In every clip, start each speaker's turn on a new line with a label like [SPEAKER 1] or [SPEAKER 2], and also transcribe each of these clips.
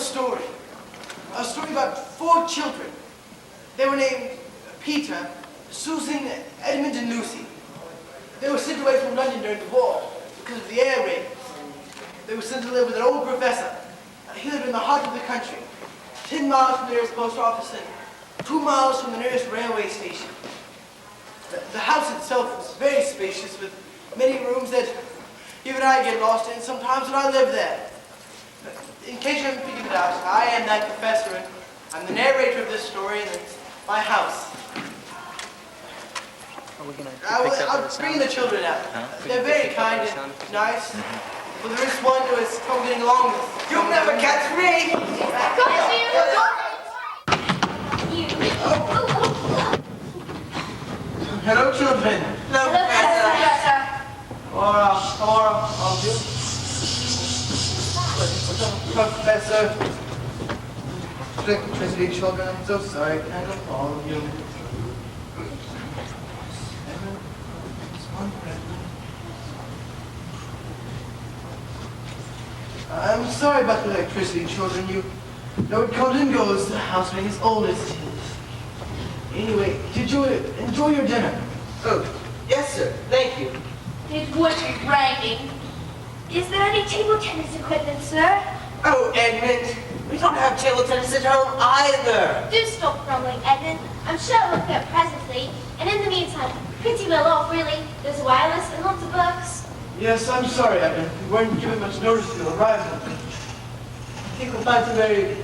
[SPEAKER 1] story. A story about 4 children. They were named Peter, Susan, Edmund, and Lucy. They were sent away from London during the war because of the air raids. They were sent to live with an old professor. He lived in the heart of the country, 10 miles from the nearest post office and 2 miles from the nearest railway station. The house itself was very spacious with many rooms that even I get lost in sometimes when I live there. In case you haven't figured it out, I am that professor and I'm the narrator of this story and it's my house.
[SPEAKER 2] Are we gonna
[SPEAKER 1] I'll bring the children out. They're very kind and nice. But there is one who has trouble getting along with. You'll never catch me! Hello, children.
[SPEAKER 3] Hello, Professor.
[SPEAKER 1] All of you. Professor. Electricity, children, I'm so sorry. Can I go for all of you? I'm sorry about the electricity, children. You know it comes and goes. The house being as old as it is. Anyway, did you enjoy your dinner?
[SPEAKER 4] Oh, yes, sir. Thank you.
[SPEAKER 3] It would be raining. Is there any table tennis equipment, sir?
[SPEAKER 4] Oh, Edmund, we don't have table tennis at home either.
[SPEAKER 3] Do stop grumbling, Edmund. I'm sure it'll look good presently. And in the meantime, pretty well off, really. There's wireless and lots of books.
[SPEAKER 1] Yes, I'm sorry, Evan. We weren't given much notice to your arrival. I think we'll find some very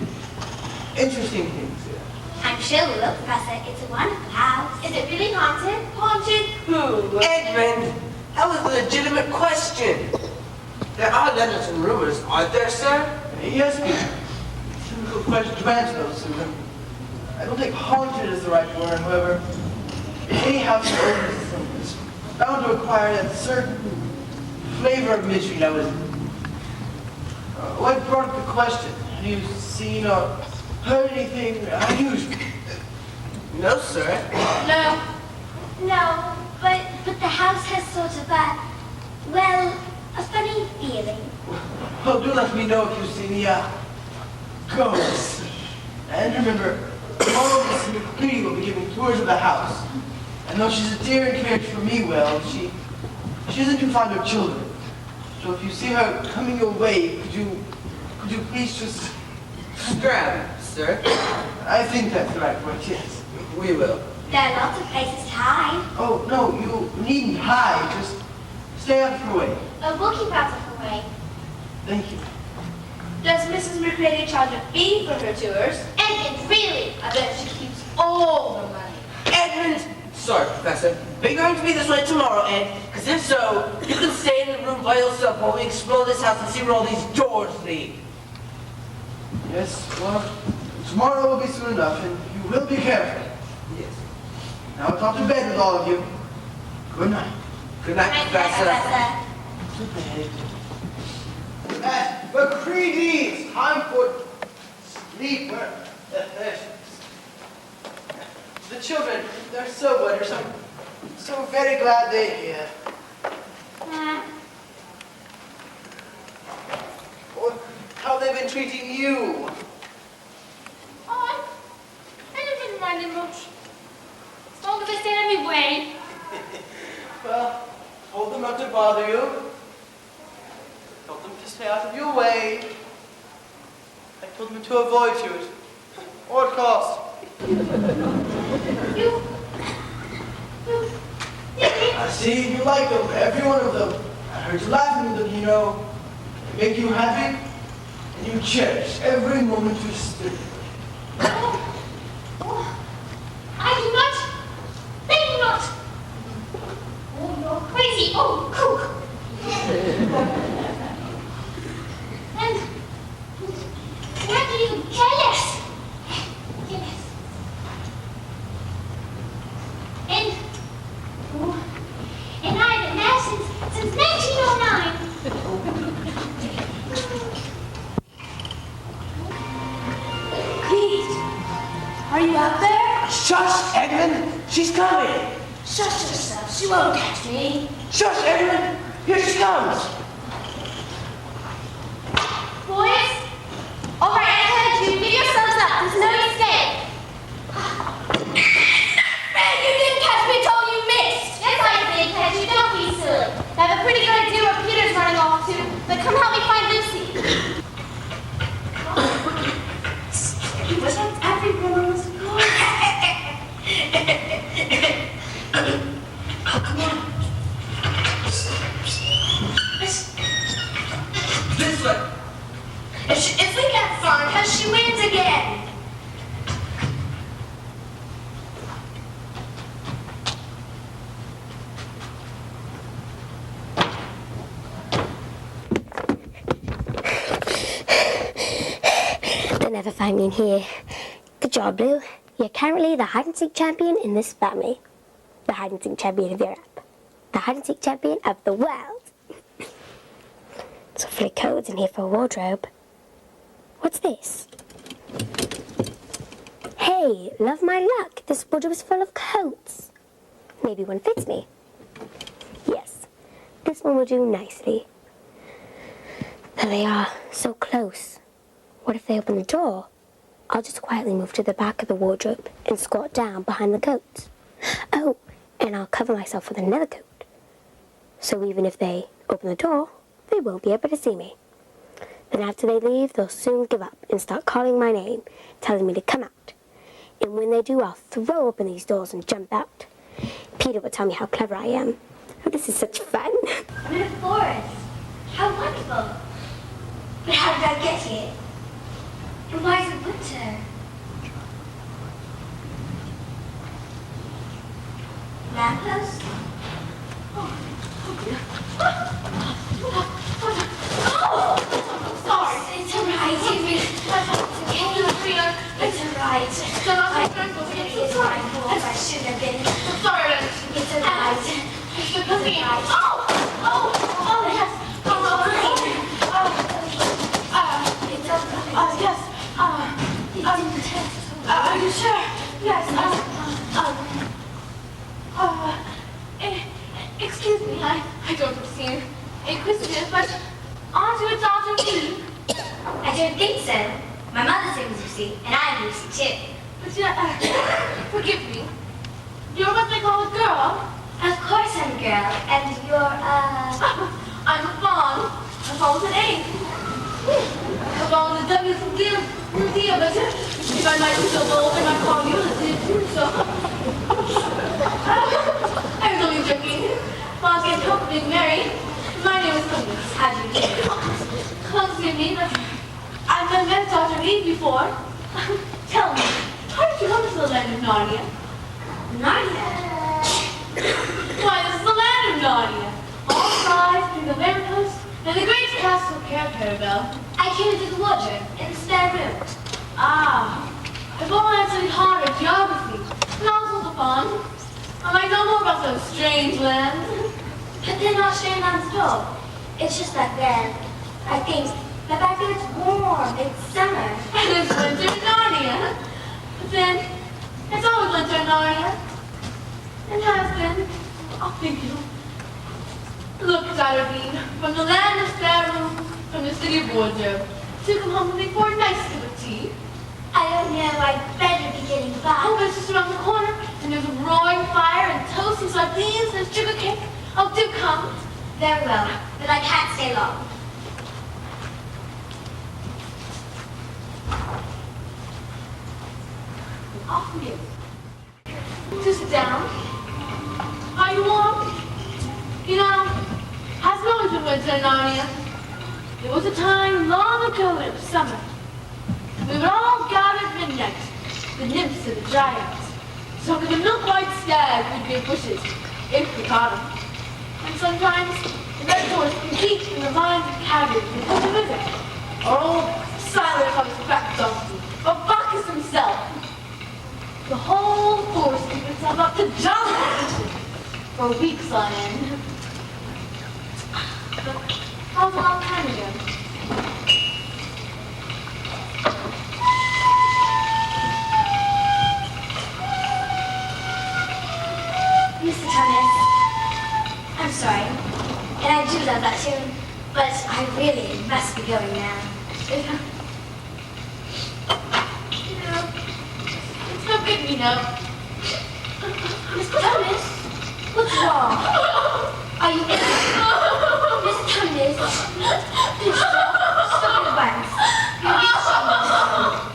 [SPEAKER 1] interesting things here.
[SPEAKER 3] I'm sure we will, Professor. It's a wonderful house. Is it really haunted? Haunted who?
[SPEAKER 4] Edmund, that was a legitimate question. There are legends and rumors, aren't there, sir?
[SPEAKER 1] Yes, Peter. Difficult question to answer, though, Susan. I don't think haunted is the right word, however. Any house in old is bound to acquire that certain flavor of mystery that was. What brought up the question? Have you seen or heard anything unusual?
[SPEAKER 4] No, sir.
[SPEAKER 3] No, but the house has sort of a funny feeling.
[SPEAKER 1] Well, do let me know if you see any ghosts. And remember, all of us in the community will be giving tours of the house. And though she's a dear and cares for me well, she isn't too fond of children. So if you see her coming your way, could you please just
[SPEAKER 4] Strap, sir.
[SPEAKER 1] I think that's the right word, yes.
[SPEAKER 4] We will.
[SPEAKER 3] There are lots of places to hide.
[SPEAKER 1] Oh, no, you needn't hide. Just stay out of her way.
[SPEAKER 3] We'll keep out of her way.
[SPEAKER 1] Thank you.
[SPEAKER 3] Does Mrs. McCready charge a fee for her tours? Edmund, really? I bet she keeps all the money.
[SPEAKER 4] Edmund! Sorry, Professor. Are you going to be this way tomorrow, Ed? Because if so, you can stay in the room by yourself while we explore this house and see where all these doors lead.
[SPEAKER 1] Yes, well, tomorrow will be soon enough, and you will be careful.
[SPEAKER 4] Yes.
[SPEAKER 1] Now I'll talk to bed with all of you. Good night.
[SPEAKER 4] Good night, Professor.
[SPEAKER 1] To bed. McCready, it's time for sleep. The children, they're so wonderful. So very glad they're here. How they've been treating you.
[SPEAKER 3] I don't mind him much. As long as they stay out of my way.
[SPEAKER 1] Well, told them not to bother you. Told them to stay out of your way. I told them to avoid you at all costs. I see you like them, every one of them. I heard you laughing at them, you know. They make you happy, and you cherish every moment you spend.
[SPEAKER 3] I do not. They do not. Oh, you're crazy. Oh, cook. And where do you care less? Yes. And I've been there since 1909. Pete, are you out there?
[SPEAKER 4] Shush, Edmund! She's coming!
[SPEAKER 3] Shush yourself. She won't catch me.
[SPEAKER 4] Shush, Edmund! Here she comes!
[SPEAKER 3] Boys? All right, But come help me find Lucy. What about everyone was going? Oh, come on.
[SPEAKER 4] This way.
[SPEAKER 3] If we can't find her, she wins again.
[SPEAKER 2] They'll never find me in here. Good job, Blue. You're currently the hide-and-seek champion in this family. The hide-and-seek champion of Europe. The hide-and-seek champion of the world. It's awfully cold in here for a wardrobe. What's this? Hey, love my luck. This wardrobe is full of coats. Maybe one fits me. Yes, this one will do nicely. There they are, so close. What if they open the door? I'll just quietly move to the back of the wardrobe and squat down behind the coats. Oh, and I'll cover myself with another coat. So even if they open the door, they won't be able to see me. Then after they leave, they'll soon give up and start calling my name, telling me to come out. And when they do, I'll throw open these doors and jump out. Peter will tell me how clever I am. Oh, this is such fun.
[SPEAKER 3] I'm in a forest. How wonderful. But how did I get here? And why is it winter? Lamppost? Sorry. It's alright. It's okay. It's alright. It's fine. I shouldn't have been. I'm sorry. It's alright. It's alright. Oh, yes. Yes. Are you sure? Yes. Excuse me, I don't seem inquisitive, but aren't you a daughter of me? I don't think so. My mother's name is Lucy, and I'm Lucy too. But forgive me. You're what they call a girl? Of course I'm a girl, and you're I'm a fawn. A fawn with an A. A fawn with a W from Lucia, but if I might be so bold, I might call you Lucia too, so. I was only joking. Fawns can't help being married. My name is Constance. How do you do? Constantine, but I've never met Dr. Eve before. Tell me, how did you come to the land of Narnia? Narnia? Why, this is the land of Narnia. All sides, through the Merry Coast, and the great castle of Carabel. I came into the wardrobe, in the spare room. I've always studied hard at geography, and also the fun. I might know more about those strange lands. But they're not strange lands at all. It's just that then, I think, that back there it's warm, it's summer. And it's winter in Narnia. But then, it's always winter in Narnia. And has been. I'll think you. Look, Darlene, from the land of Sparrow, from the city of Wardrobe, to come home with me for a nice cup of tea. I don't know, I'd better be getting back. Oh, but it's just around the corner, and there's a roaring fire, and toast and sardines, and sugar cake. Oh, do come. Very well, but I can't stay long. Off you. To sit down. Are you warm? You know, hasn't always been winter in Narnia. There was a time long ago when it was summer. We would all gather at midnight, the nymphs and the giants, talk of the milk-white stag who'd be in bushes, if we caught him. And sometimes the red horse compete in the lines of cabbage and put the river, or old Silas on his back donkey, or Bacchus himself. The whole force gave itself up to jolly for weeks on end. But that was a long time ago. Mr. Thomas, I'm sorry, and I do love that tune, but I really must be going now. It's no good, you know. Mr. Thomas, what's wrong? Are you ill? Mr. Thomas, Please stop the violence. You'll be ashamed of yourself.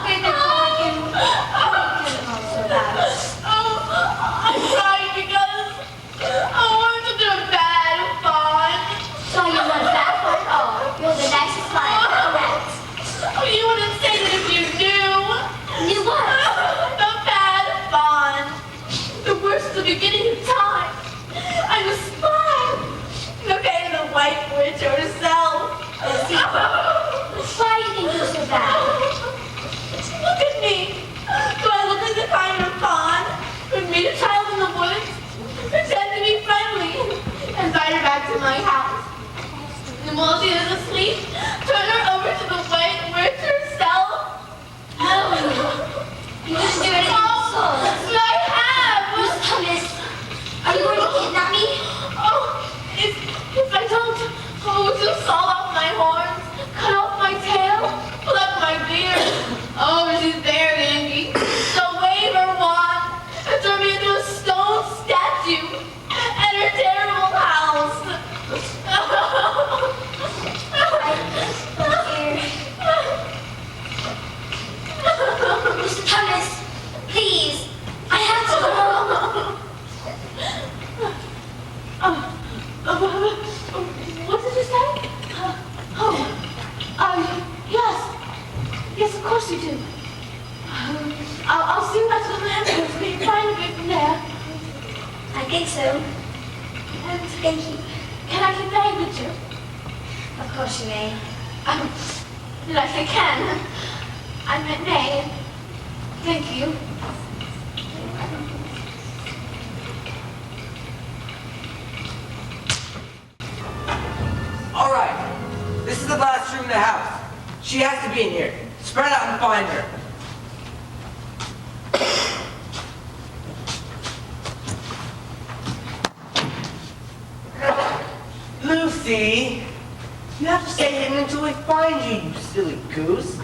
[SPEAKER 3] Okay, then I can not so bad.
[SPEAKER 5] I'm crying because I wanted to do a bad fun.
[SPEAKER 3] So you're not bad fun at all. You're the nicest fun I've ever met.
[SPEAKER 5] You wouldn't say that if you knew.
[SPEAKER 3] Knew what?
[SPEAKER 5] The bad fun. The worst is the beginning of time. I'm a spy. Okay, the white witch herself.
[SPEAKER 3] Why do you think you're so bad?
[SPEAKER 5] Look at me. Do I look like the kind of fawn who'd meet a child in the woods, pretend to be friendly, invite her back to my house, and while she is asleep, turn her over to the white witch herself?
[SPEAKER 3] No. You didn't do anything of the sort.
[SPEAKER 5] But I have.
[SPEAKER 3] Miss Thomas, are you going to kidnap me?
[SPEAKER 5] Oh, if I don't, would you saw off my horns, cut off my tail, pluck my beard? Oh, she's very angry. So wave her wand and turn me into a stone statue at her terrible house.
[SPEAKER 3] Mr. Thomas, please, I have to go home.
[SPEAKER 5] What did you say? Yes. Yes, of course you do. I'll see you back to the ambulance. Can you find a bit from there?
[SPEAKER 3] I think so.
[SPEAKER 5] And
[SPEAKER 3] Thank you.
[SPEAKER 5] can I convey a picture?
[SPEAKER 3] Of course you may.
[SPEAKER 5] Did I say can? I meant may. Thank you.
[SPEAKER 4] All right. This is the last room in the house. She has to be in here. Spread out and find her. Lucy, you have to stay hidden until we find you, you silly goose.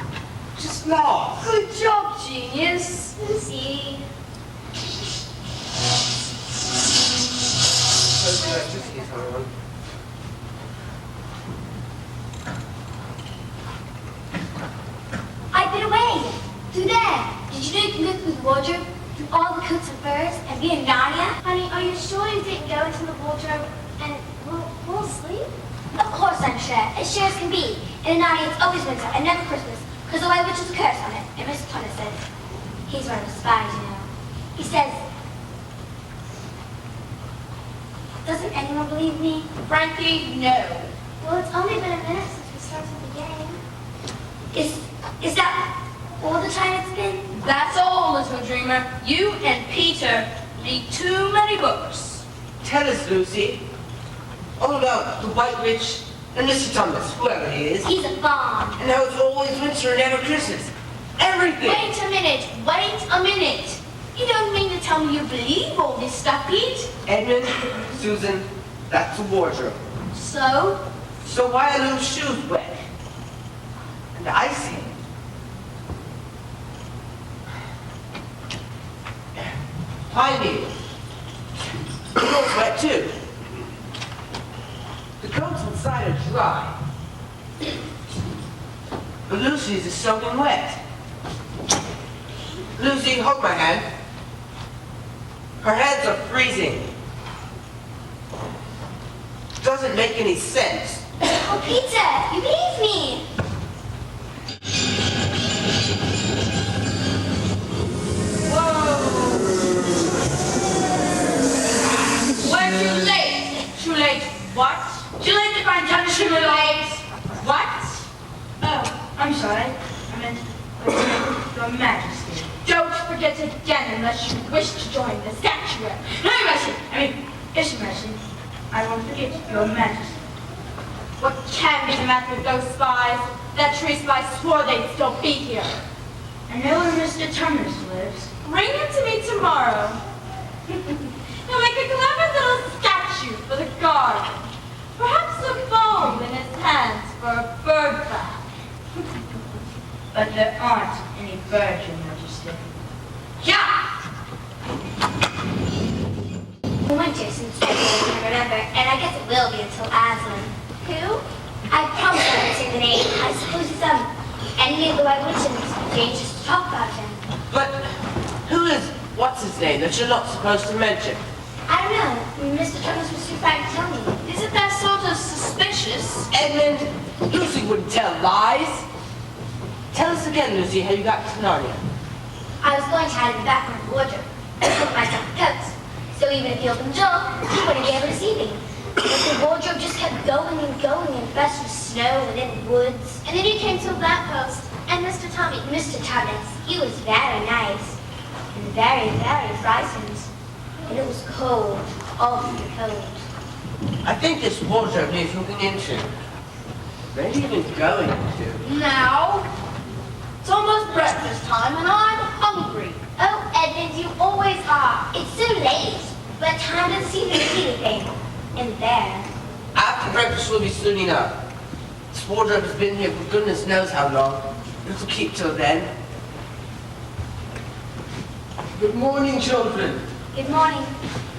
[SPEAKER 4] Just lost.
[SPEAKER 5] Good job, genius.
[SPEAKER 3] See? I've been away. Through there. Did you know you can go through the wardrobe, through all the coats and furs, and be in Narnia? Honey, are you sure you didn't go into the wardrobe and we'll sleep? Of course I'm sure. As sure as can be. In Narnia it's always winter and never Christmas, because the white witch has a curse on it. And Mr. Thomas says, he's one of the spies, you know. He says, doesn't anyone believe me?
[SPEAKER 5] Frankly, no.
[SPEAKER 3] Well, it's only been a minute since we started the game. Is that all the time it's been?
[SPEAKER 5] That's all, little dreamer. You and Peter read too many books.
[SPEAKER 4] Tell us, Lucy, all about the White Witch and Mr. Thomas, whoever he is,
[SPEAKER 3] He's a bomb.
[SPEAKER 4] and how it's always winter and never Christmas. Everything.
[SPEAKER 3] Wait a minute. Wait a minute. You don't mean to tell me you believe all this stuff, Pete?
[SPEAKER 4] Edmund, Susan, that's the wardrobe.
[SPEAKER 3] So?
[SPEAKER 4] So why are those shoes wet? And icy? Pine needles. The coat's wet too. The coats inside are dry. But Lucy's is soaking wet. Lucy, hold my hand. Her hands are freezing. Doesn't make any sense.
[SPEAKER 3] Oh, Peter, you leave me.
[SPEAKER 5] We're too late. Too late. What? Too late to find Thomas. Too late. What? Oh, I'm sorry. I meant, Your Majesty. Don't forget again unless you wish to join the sanctuary. No, Your Majesty. Yes, Your Majesty. I won't forget, Your Majesty. What can be the matter with those spies? That tree spy swore they'd still be here. I know where Mr. Thomas lives. Bring him to me tomorrow. He'll make a clever little statue for the garden. Perhaps a foam in his hands for a bird bath. But there aren't any birds, Your Majesty. Yeah!
[SPEAKER 3] Winter since February, I can remember, and I guess it will be until Aslan. too?
[SPEAKER 2] I promise I won't say the name. I suppose he's, enemy of the White Witch and it's dangerous to talk about him.
[SPEAKER 4] But who is, what's his name that you're not supposed to mention?
[SPEAKER 2] I don't know. Mr. Thomas was too frank to tell me.
[SPEAKER 3] Isn't that sort of suspicious?
[SPEAKER 4] Edmund, Lucy wouldn't tell lies. Tell us again, Lucy, how you got to Narnia.
[SPEAKER 2] I was going to hide in the back of the wardrobe and put myself coats. So even if he opened the door, he wouldn't be able to see me. But the wardrobe just kept going and going and fast with snow and in woods.
[SPEAKER 3] And then you came to a lamppost, and Mr. Thomas,
[SPEAKER 2] He was very nice and very, very frightened. And it was cold, awfully cold.
[SPEAKER 4] I think this wardrobe needs looking into. Where are you even going to?
[SPEAKER 3] Now, it's almost breakfast time, and I'm hungry.
[SPEAKER 2] Oh, Edmund, you always are. It's so late, but time doesn't seem to be anything. In there.
[SPEAKER 4] After breakfast, we'll be suiting up. This wardrobe has been here for goodness knows how long. It'll keep till then.
[SPEAKER 1] Good morning, children.
[SPEAKER 2] Good morning.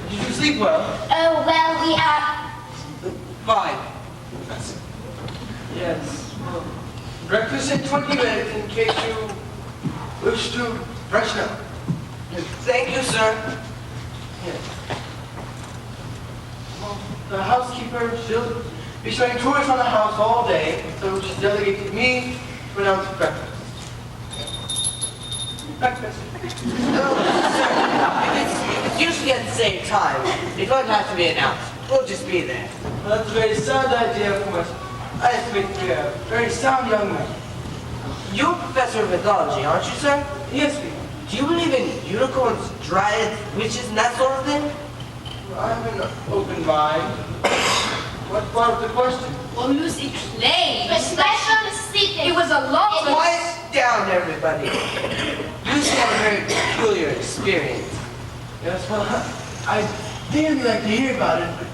[SPEAKER 1] Did you sleep well?
[SPEAKER 2] Oh, well, we are...
[SPEAKER 4] Fine.
[SPEAKER 1] Yes. Well, breakfast in 20 minutes in case you wish to freshen up.
[SPEAKER 4] Thank you, sir.
[SPEAKER 1] Yes. Well, the housekeeper, she'll be showing tours on the house all day, so she's delegated me to announce breakfast. Breakfast.
[SPEAKER 4] No, sir. If it's usually at the same time, it won't have to be announced. We'll just be there.
[SPEAKER 1] Well, that's a very sound idea for us. I estimate to be a very sound young man.
[SPEAKER 4] You're a professor of mythology, aren't you, sir?
[SPEAKER 1] Yes, we.
[SPEAKER 4] Do you believe in unicorns, dryads, witches, and that sort of thing?
[SPEAKER 1] I have an open mind. What part of the question?
[SPEAKER 5] Well, Lucy claims
[SPEAKER 3] Especially on the sleeping.
[SPEAKER 5] it was a lot of...
[SPEAKER 4] Quiet down, everybody. Lucy had a very peculiar experience.
[SPEAKER 1] Yes, well, I'd dearly like to hear about it, but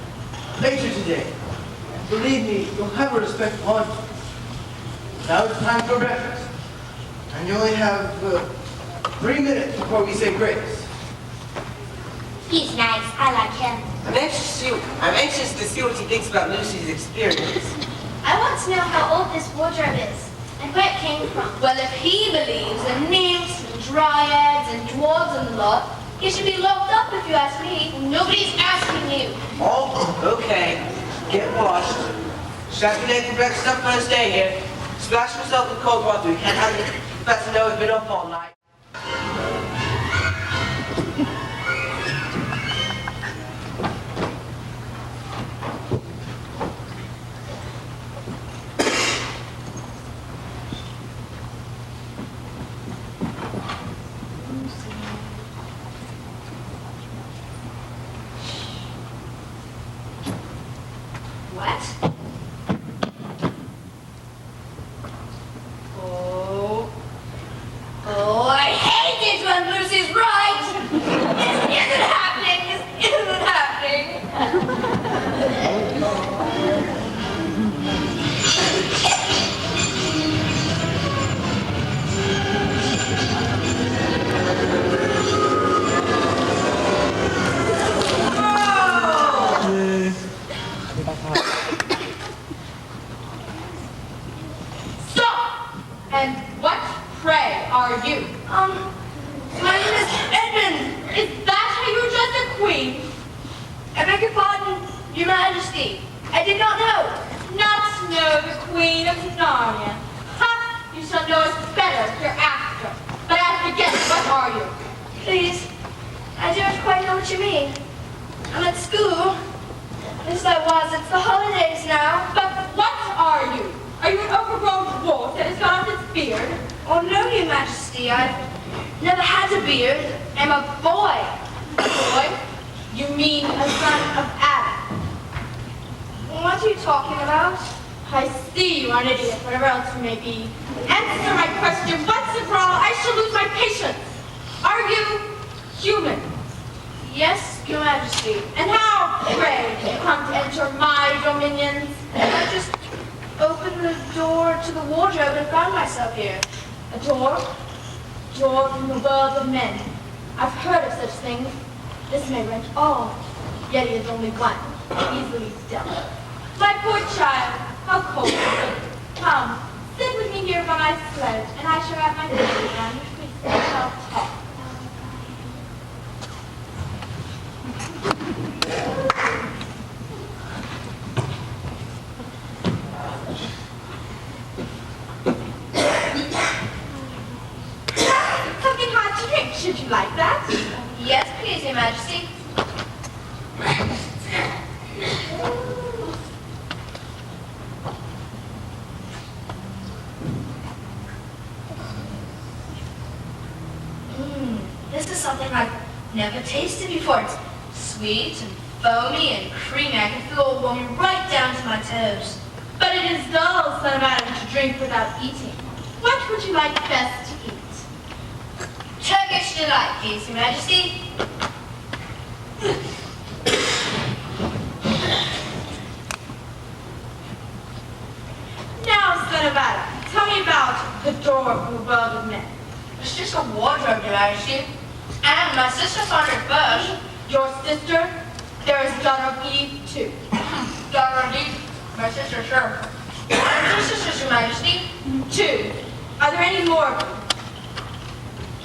[SPEAKER 1] later today. And believe me, you'll have a respect for it. Now it's time for breakfast. And you only have 3 minutes before we say grace.
[SPEAKER 2] He's nice. I like him.
[SPEAKER 4] I'm anxious to see what he thinks about Lucy's experience.
[SPEAKER 3] I want to know how old this wardrobe is, and where it came from.
[SPEAKER 5] Well, if he believes in nymphs and dryads and dwarves and the lot, he should be locked up if you ask me.
[SPEAKER 3] Nobody's asking you.
[SPEAKER 4] Oh, okay. Get washed. Saturday for breakfast up first day here. Splash yourself in cold water. You can't have the professor know we've been up all night.
[SPEAKER 5] What? Oh, I hate it when Lucy's right! This isn't happening! This isn't happening! Stop! And what, pray, are you? My name is Edmund. Is that how you address a queen? I beg your pardon, your majesty. I did not know. Not know the queen of Narnia. Ha! You shall know us better hereafter. But as to guess, what are you?
[SPEAKER 3] Please, I don't quite know what you mean. I'm at school. At least I was. It's the holidays now.
[SPEAKER 5] But what are you? Are you an overgrown dwarf that has got off its beard?
[SPEAKER 3] Oh, no, your majesty. I've never had a beard. I'm a boy.
[SPEAKER 5] Boy? You mean a son of Adam?
[SPEAKER 3] What are you talking about?
[SPEAKER 5] I see you are an idiot, whatever else you may be. Answer my question once and for all, I shall lose my patience. Are you human?
[SPEAKER 3] Yes, your majesty.
[SPEAKER 5] And how, pray, did you come to enter my dominions?
[SPEAKER 3] I just opened the door to the wardrobe and found myself here.
[SPEAKER 5] A door? Door from the world of men. I've heard of such things. This may wrench all. Yet he is only one, easily dealt. My poor child, how cold is it? Come, sit with me here by my sledge, and I shall wrap my fingers around your face and shall talk. Something hot to drink. Should you like that?
[SPEAKER 3] Yes, please, Your Majesty. This is something I've never tasted before. It's sweet and foamy and creamy. I can feel it going right down to my toes.
[SPEAKER 5] But it is dull, son of Adam, to drink without eating. What would you like best to eat?
[SPEAKER 3] Turkish delight, please, Your Majesty.
[SPEAKER 5] Now, son of Adam, tell me about the door of the world of men.
[SPEAKER 3] It's just a wardrobe, Your Majesty. And my sister found it first.
[SPEAKER 5] Your sister? There is daughter of Eve, too.
[SPEAKER 3] Daughter of Eve, my sister, sure. Two sisters, Your Majesty.
[SPEAKER 5] 2. Are there any more of them?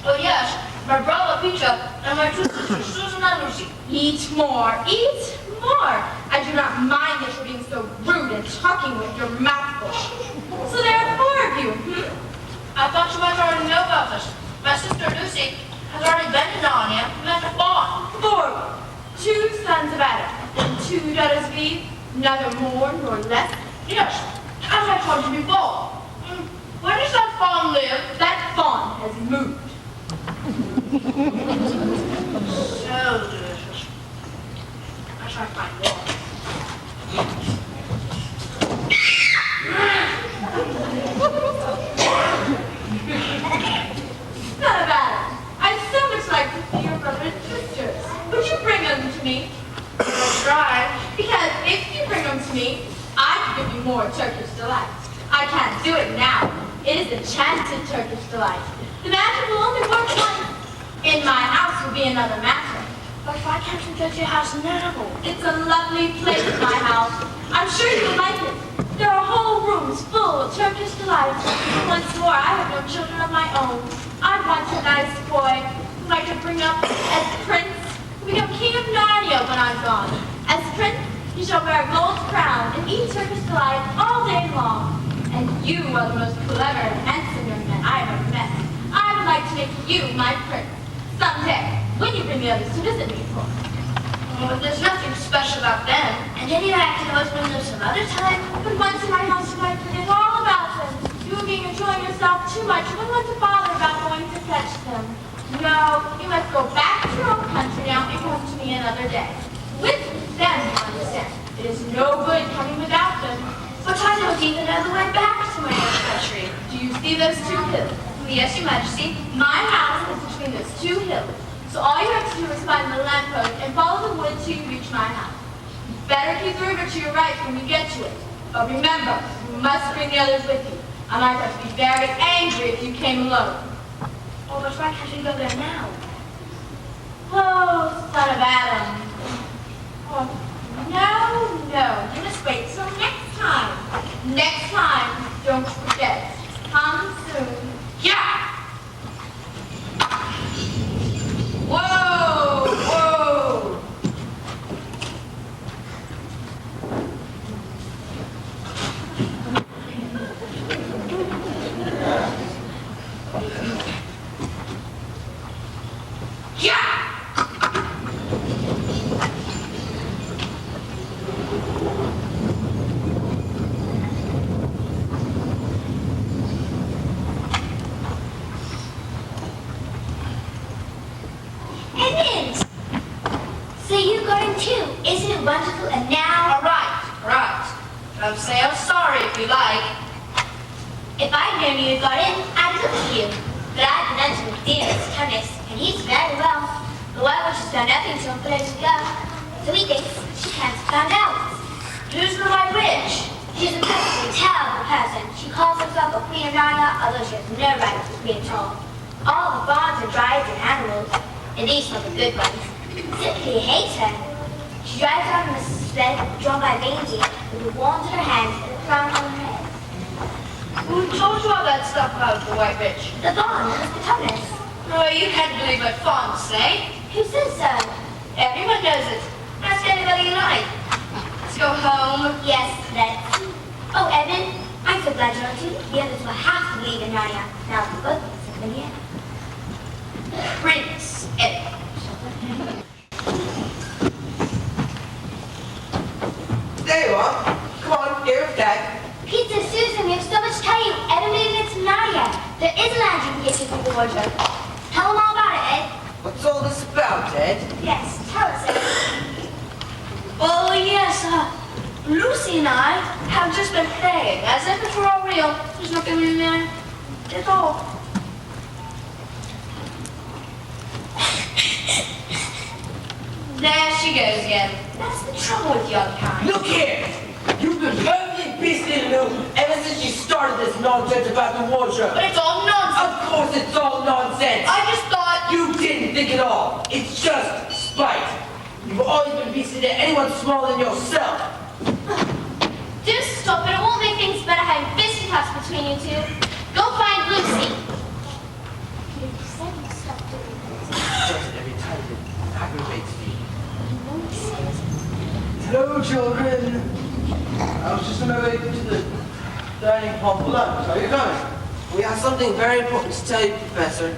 [SPEAKER 3] Oh, yes, my brother Peter and my two sisters, Susan and Lucy.
[SPEAKER 5] Eat more, eat more. I do not mind that you're being so rude and talking with your mouth full. So there are 4 of you,
[SPEAKER 3] I thought you might already know about this. My sister Lucy has already been to Narnia and met a fawn.
[SPEAKER 5] 4. 2 sons of Adam and 2 daughters of Eve, neither more nor less.
[SPEAKER 3] Yes, as I told you before. Where does that fawn live?
[SPEAKER 5] That fawn has moved.
[SPEAKER 3] So delicious. I try to find more.
[SPEAKER 5] Son of Adam, I'd so much like to see your brother and sisters. Would you bring them to me?
[SPEAKER 3] I'll try.
[SPEAKER 5] Because if you bring them to me, I can give you more Turkish delight. I can't do it now. It is enchanted Turkish delight. The magic will only work once. In my house will be another matter.
[SPEAKER 3] But why can't we go to your house now?
[SPEAKER 5] It's a lovely place, my house. I'm sure you'll like it. There are whole rooms full of Turkish delight. Once more, I have no children of my own. I want a nice boy whom I can bring up as prince, who become king of Narnia when I'm gone. As prince, you shall wear a gold crown and eat Turkish delight all day long. And you are the most clever and handsome young man I have ever met. I would like to make you my prince. Someday, when you bring the others to visit me, of course.
[SPEAKER 3] Oh, but there's nothing special about them. And Jennie and I can always bring them some other time.
[SPEAKER 5] But once in my house, you might forget all about them. You will be enjoying yourself too much. You wouldn't want to bother about going to fetch them. No, you must go back to your own country now and come to me another day. With them, you understand. It is no good coming without them.
[SPEAKER 3] But I don't even know the way back to my own country.
[SPEAKER 5] Do you see those 2 hills?
[SPEAKER 3] Yes, Your Majesty.
[SPEAKER 5] My house is between those 2 hills. So all you have to do is find the lamppost and follow the wood till you reach my house. You better keep the river to your right when you get to it. But remember, you must bring the others with you. I might have to be very angry if you came alone.
[SPEAKER 3] Oh, but why can't we go there now?
[SPEAKER 5] Oh, son of Adam. Oh, no. You must wait till next time. Next time, don't forget. Come soon.
[SPEAKER 3] Yeah!
[SPEAKER 5] Whoa!
[SPEAKER 3] Yeah!
[SPEAKER 2] Emmons! So you're going too. Isn't it wonderful? And now...
[SPEAKER 3] All right. Say I'm sorry if you like.
[SPEAKER 2] If I'd known you had got in, I'd look at you. But I've been unto with dearest Tunis, and he's very well. The wife has done nothing to him to go. So he thinks she can't find out.
[SPEAKER 3] Who's the White Witch?
[SPEAKER 2] She's a perfectly terrible person. She calls herself a queen of Narnia, although she has no right to be at all. All the fawns are dryads and animals, and these are the good ones. Simply hate her. She drives out on a sled drawn by reindeer with a wand in her hand and a crown on her head.
[SPEAKER 3] Who told you all that stuff about the white bitch?
[SPEAKER 2] The barn, the Thomas.
[SPEAKER 3] Oh, you can't believe what fawns say.
[SPEAKER 2] Who says so?
[SPEAKER 3] Everyone knows it. Ask anybody you like. Let's go home.
[SPEAKER 2] Yes, let's. Oh, Evan, I'm so glad you're on too. The others will have to leave in Narnia. Now, both of us in the end.
[SPEAKER 3] Prince Edward.
[SPEAKER 4] There you are. Come on, here, Dad.
[SPEAKER 2] Peter, Susan, we have so much to tell you. Evan made it to Narnia. There is a land you can get you through the wardrobe. Tell them all about it, Ed.
[SPEAKER 4] What's all this about, Ed?
[SPEAKER 2] Yes, tell us, Ed.
[SPEAKER 3] Oh, yes, Lucy and I have just been playing as if it were all real. There's nothing in there at all. There she goes again. That's the trouble with young kind.
[SPEAKER 4] Look here! You've been perfectly beastly, Lou, ever since you started this nonsense about the wardrobe.
[SPEAKER 3] But it's all nonsense.
[SPEAKER 4] Of course it's all nonsense.
[SPEAKER 3] I just thought
[SPEAKER 4] You didn't think at all. It's just spite. You've always been beastly to anyone smaller than yourself.
[SPEAKER 2] Do stop it. It won't make things better having fisticuffs between you two. Go find Lucy. You said you stopped doing this.
[SPEAKER 4] Does it every time it aggravates me.
[SPEAKER 1] Hello, children. I was just on my way to the dining hall for lunch. Are you coming?
[SPEAKER 4] We have something very important to tell you, Professor.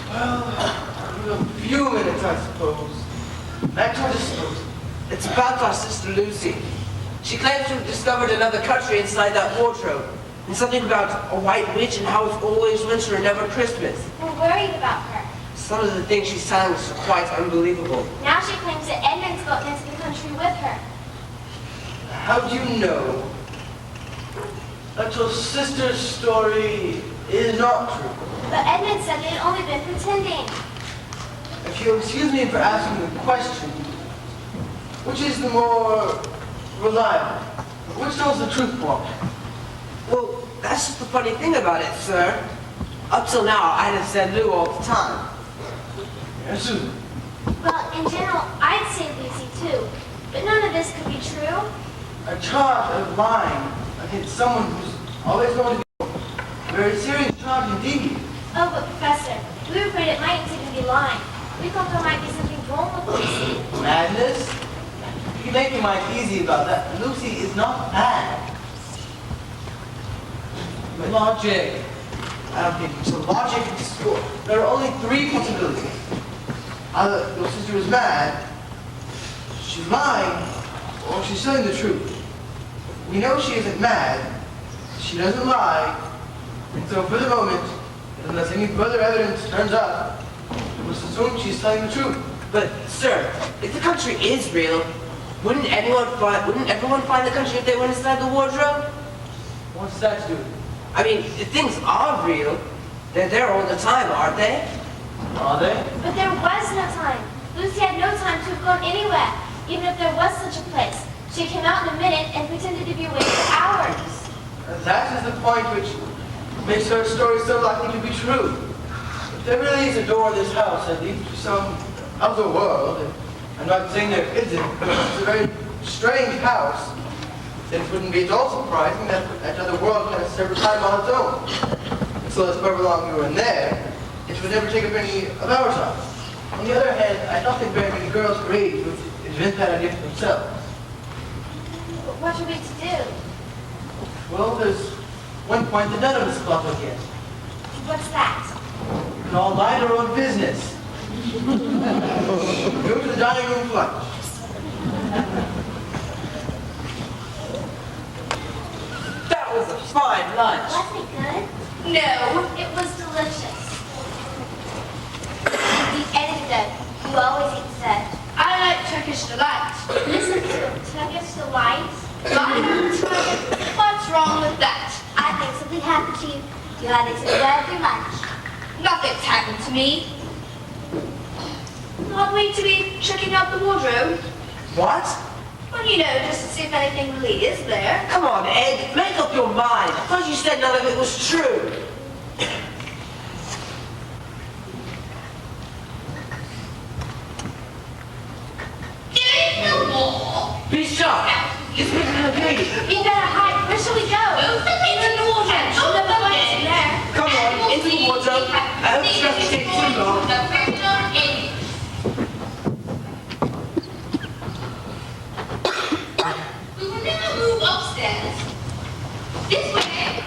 [SPEAKER 1] Well, a few minutes, I suppose. Back to the suppose.
[SPEAKER 4] It's about our sister Lucy. She claims to have discovered another country inside that wardrobe. And something about a white witch and how it's always winter and never Christmas.
[SPEAKER 2] We're worried about her.
[SPEAKER 4] Some of the things she's telling us are quite unbelievable.
[SPEAKER 2] Now she claims that Emmons got into the country with her.
[SPEAKER 1] How do you know that your sister's story is not true?
[SPEAKER 2] But Emmons said they had only been pretending.
[SPEAKER 1] If you'll excuse me for asking the question, which is the more reliable? Which tells the truth more?
[SPEAKER 4] Well, that's just the funny thing about it, sir. Up till now, I'd have said Lou all the time.
[SPEAKER 1] Yes, Susan.
[SPEAKER 2] Well, in general, I'd say Lucy too. But none of this could be true.
[SPEAKER 1] A charge of lying against someone who's always going to be a very serious charge indeed.
[SPEAKER 2] Oh, but Professor, we were afraid it might even be lying. We thought there might be something wrong with Lucy.
[SPEAKER 1] Madness? You can make your mind easy about that. Lucy is not mad. But logic. I don't think so. Logic is sure. There are only three possibilities. Either your sister is mad, she's lying, or she's telling the truth. We know she isn't mad, she doesn't lie, and so for the moment, unless any further evidence turns up, we must assume she's telling the truth.
[SPEAKER 4] But, sir, if the country is real, wouldn't everyone find the country if they went inside the wardrobe?
[SPEAKER 1] What's that to do with it?
[SPEAKER 4] I mean, if things are real, they're there all the time, aren't they?
[SPEAKER 1] Are they?
[SPEAKER 2] But there was no time. Lucy had no time to have gone anywhere, even if there was such a place. She came out in a minute and pretended to be away for hours.
[SPEAKER 1] That is the point which makes her story so likely to be true. If there really is a door in this house that leads to some other world, and I'm not saying there isn't, but it's a very strange house, then it wouldn't be at all surprising that that other world has several time on its own. So as however long we were in there, it would never take up any of our time. On the other hand, I don't think very many girls her age would invent that idea for themselves.
[SPEAKER 2] But what are we to do?
[SPEAKER 1] Well, there's one point that none of us thought of yet.
[SPEAKER 2] What's that?
[SPEAKER 1] We can all mind our own business. Go to the dining room for lunch.
[SPEAKER 4] That was a fine lunch.
[SPEAKER 2] Wasn't it good?
[SPEAKER 3] no.
[SPEAKER 2] It was delicious. The anecdote. You always eat dessert.
[SPEAKER 3] I like Turkish delight.
[SPEAKER 2] Listen to Turkish delight.
[SPEAKER 3] What's wrong with that?
[SPEAKER 2] I think something happened to you. You had it dessert for lunch.
[SPEAKER 3] Nothing's happened to me. Ought we to be checking out the wardrobe?
[SPEAKER 4] What?
[SPEAKER 3] Well, you know, just to see if anything really is there.
[SPEAKER 4] Come on, Ed, make up your mind. I thought you said none of it was true.
[SPEAKER 3] Jennie!
[SPEAKER 4] Be sharp. It's written in the page.
[SPEAKER 3] We better hide. Where shall we go? Into the wardrobe. She'll never find us in there.
[SPEAKER 4] Come on, into the wardrobe. I hope it doesn't take too long.
[SPEAKER 3] We will now move upstairs. This way.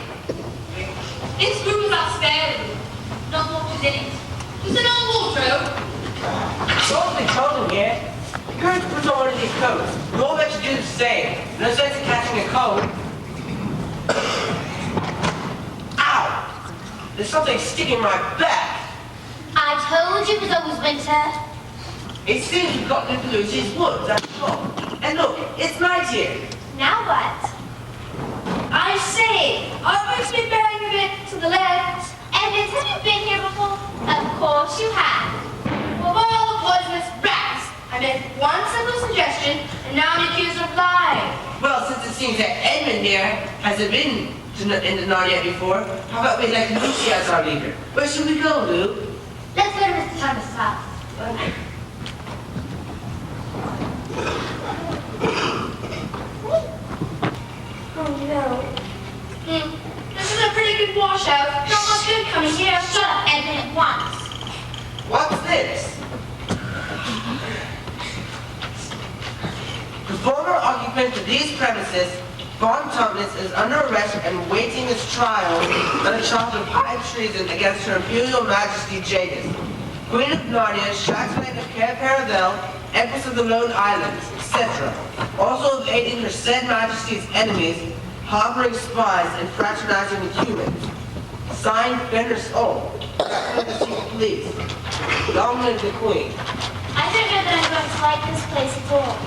[SPEAKER 3] This room is our spare room. No watches in it. It's an old wardrobe.
[SPEAKER 4] Someone's been told in here. You're going to put on one of these coats. We're all meant to do the same. No sense in catching a cold. Ow! There's something sticking in my back.
[SPEAKER 3] I told you it was always winter.
[SPEAKER 4] It seems we've gotten into Lucy's woods, that's all. And look, it's night here.
[SPEAKER 3] Now what? I say, our roof's been bearing a bit to the left. Emmons, have you been here before? Of course you have. Of all the poisonous rats, I made one simple suggestion, and now I'm accused of lying.
[SPEAKER 4] Well, since it seems that Edmund here hasn't been into Narnia before, how about we elect Lucy as our leader? Where should we go, Lou?
[SPEAKER 3] Let's go to Mr. Thomas' house. Oh no. This is a pretty good washout. Not much good coming here. Shut up, Edmund, at once.
[SPEAKER 4] What's this? The former occupant of these premises, Von Thomas, is under arrest and waiting his trial on a charge of high treason against Her Imperial Majesty Jadis, Queen of Narnia, Chatelaine of Cair Paravel, Empress of the Lone Islands, etc. Also of aiding Her said Majesty's enemies, harboring spies, and fraternizing with humans. Signed, Fenris Old, Captain of the Chief of Police. Long live the Queen.
[SPEAKER 3] I don't know that I'm going to like this place at all.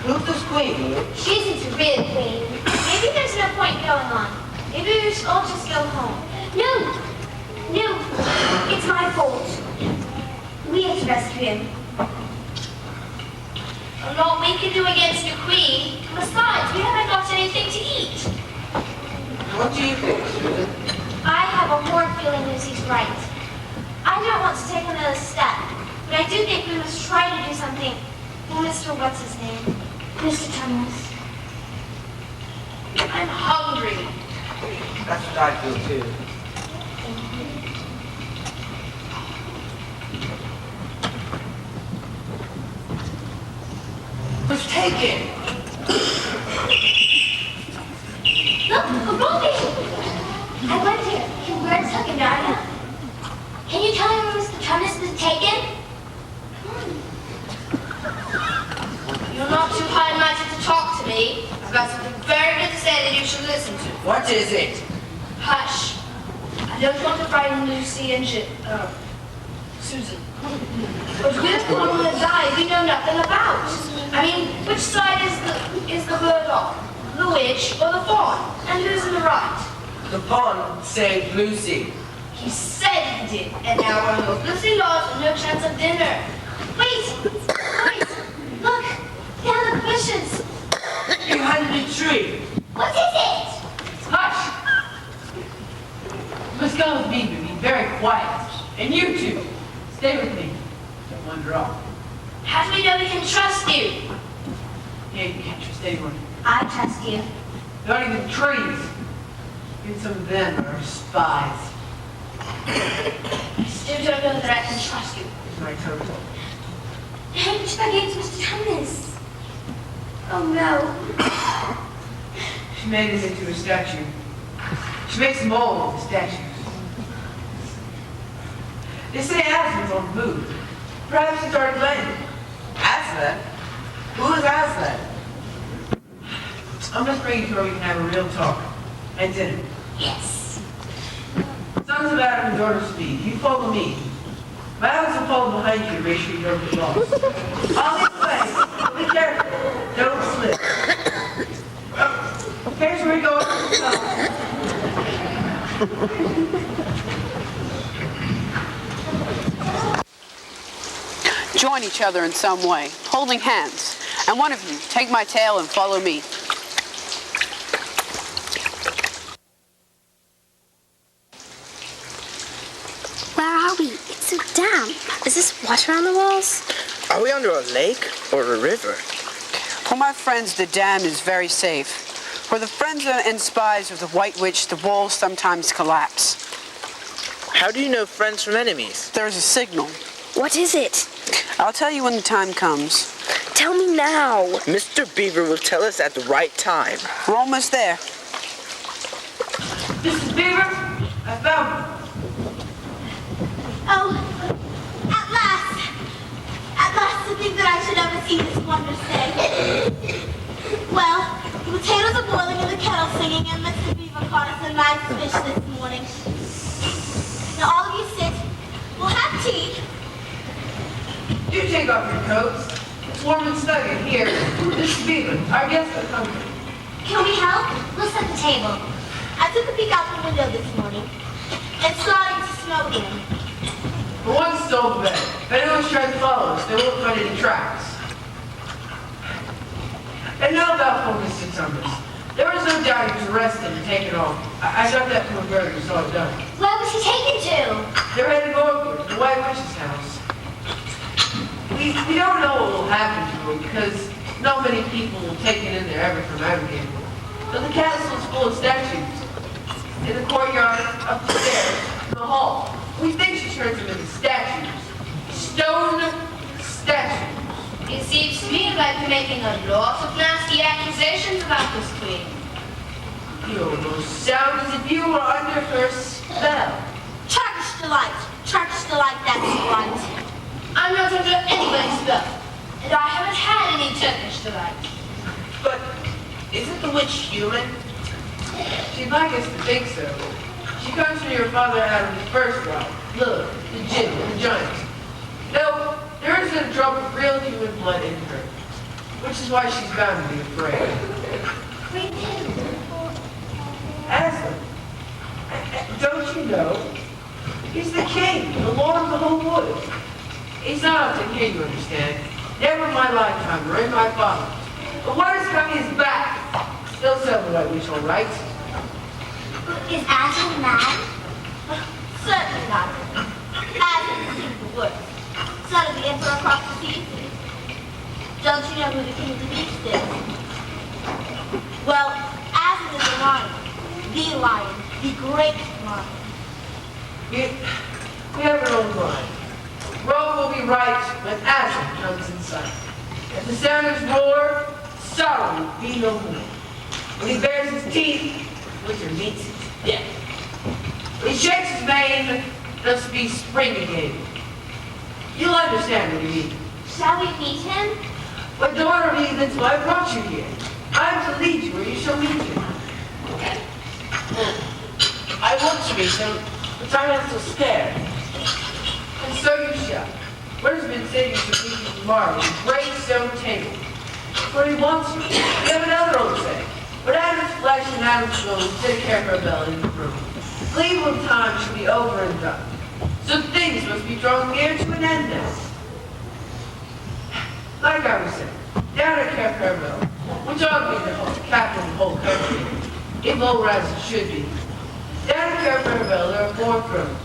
[SPEAKER 4] Who's this Queen, Lou?
[SPEAKER 3] She isn't a real queen. Maybe there's no point going on. Maybe we should all just go home. No! No! It's my fault. We have to rescue him. A lot we can do against the queen. Besides, we haven't got anything to eat.
[SPEAKER 4] What do you think, Susan?
[SPEAKER 3] I have a horrid feeling Lucy's right. I don't want to take another step, but I do think we must try to do something for Mr. What's-his-name? Mr. Thomas. I'm hungry.
[SPEAKER 4] That's what I feel too. Was taken.
[SPEAKER 3] Look, a robin! I wonder, can birds hug in Narnia? Can you tell me where Mr. Thomas was taken? You're not too high-minded to talk to me. I've got something very good to say that you should listen to.
[SPEAKER 4] What is it?
[SPEAKER 3] Hush. I don't want to frighten Lucy and Susan. But we're going to die we know nothing about. I mean, which side is the bird on? The witch or the fawn? And who's in the right?
[SPEAKER 4] The pawn saved Lucy.
[SPEAKER 3] He said he did, and now we're hopelessly lost and no chance of dinner. Wait! Look! Down the bushes!
[SPEAKER 4] Behind the tree.
[SPEAKER 3] What is it?
[SPEAKER 6] Hush! You must go with me, but be very quiet. And you two, stay with me. Don't wander off.
[SPEAKER 3] How do we know we can trust you?
[SPEAKER 6] Yeah, you can't trust anyone.
[SPEAKER 3] I trust you.
[SPEAKER 6] Not even trees. Even some of them are spies.
[SPEAKER 3] I still don't know that I can trust you.
[SPEAKER 6] It's my total.
[SPEAKER 3] Hey, which back against Mr. Thomas? Oh no.
[SPEAKER 6] She made him into a statue. She makes them all into statues. They say Aslan's on the move. Perhaps he started Glendon.
[SPEAKER 4] Aslan? Who is Aslan?
[SPEAKER 6] I'm just bringing you to where we can have a real talk. And dinner.
[SPEAKER 3] Yes.
[SPEAKER 6] Sons of Adam and daughters of Eve, you follow me. My house will follow behind you to make sure you don't get lost. I'll lead the way. Be careful. Don't slip. Here's where we go.
[SPEAKER 7] Join each other in some way, holding hands. And one of you, take my tail and follow me.
[SPEAKER 2] Where are we? It's so damp. Is this water on the walls?
[SPEAKER 8] Are we under a lake or a river?
[SPEAKER 7] For my friends, the dam is very safe. For the friends and spies of the White Witch, the walls sometimes collapse.
[SPEAKER 8] How do you know friends from enemies?
[SPEAKER 7] There's a signal.
[SPEAKER 2] What is it?
[SPEAKER 7] I'll tell you when the time comes.
[SPEAKER 2] Tell me now.
[SPEAKER 8] Mr. Beaver will tell us at the right time.
[SPEAKER 7] We're almost there.
[SPEAKER 6] Mrs. Beaver, I found him.
[SPEAKER 3] Oh, at last. At last, to think that I should ever see this wondrous day. Well, the potatoes are boiling and the kettle singing, and Mr. Beaver caught us a nice fish this morning. Now all of you sit. We'll have tea.
[SPEAKER 6] Do take off your coats. It's warm and snug in here. Mrs. Beaver, our guests are coming.
[SPEAKER 3] Can we help? We'll set the table. I took a peek out the window this morning. It's starting to snow again.
[SPEAKER 6] For one stole the bed. If anyone's trying to follow us, they won't find any tracks. And now about poor Mr. Summers. There was no doubt he was arrested and taken off. I got that from a bird who saw it done.
[SPEAKER 3] Where was he taken to?
[SPEAKER 6] They're headed northward, to the White Witch's house. We don't know what will happen to him because not many people will take it in there ever from Abigail. But the castle is full of statues. In the courtyard, up the stairs, in the hall. We think she turns them into statues. Stone statues.
[SPEAKER 5] It seems to me like you're making a lot of nasty accusations about this queen.
[SPEAKER 6] You almost sound as if you were under her spell.
[SPEAKER 3] Turkish delight. Turkish delight, that's right.
[SPEAKER 5] I'm not under anybody's spell, and I haven't had any Turkish delight.
[SPEAKER 6] But isn't the witch human? She'd like us to think so. She comes from your father Adam's first wife, Lilith, the Jinn, and the giant. No, there isn't a drop of real human blood in her, which is why she's bound to be afraid. Aslan, don't you know? He's the king, the lord of the whole wood. He's not up to here, you understand. Never in my lifetime or in my father's. But what is coming is back. Still sell the White Witch, all right?
[SPEAKER 3] Is Aslan mad? Certainly not. Aslan is the wood. Son of the emperor across the sea. Don't you know who the king of the beast is? Well, Aslan is a lion. The lion. The great lion.
[SPEAKER 6] We have an old line. Rome will be right when Aslan comes in sight. If the sounders roar, sorrow will be no more. When he bares his teeth, winter meets his death. When he shakes his mane, there'll be spring again. You'll understand what he means.
[SPEAKER 3] Shall we meet him?
[SPEAKER 6] My daughter of Eden, so I brought you here. I am to lead you where you shall meet him. I want to meet him, but I am so scared. And so you shall. What has been said you should meet him tomorrow with a great stone table. Where he wants you. We have another old saying. But Adam's flesh and Adam's bones take care of our belly in the room. Cleveland time should be over and done. So things must be drawn near to an end now. Like I was saying, down at Carpenter, which ought to be the capital of the whole country, if old as it should be. Down at Carpenter there are 4 thrones.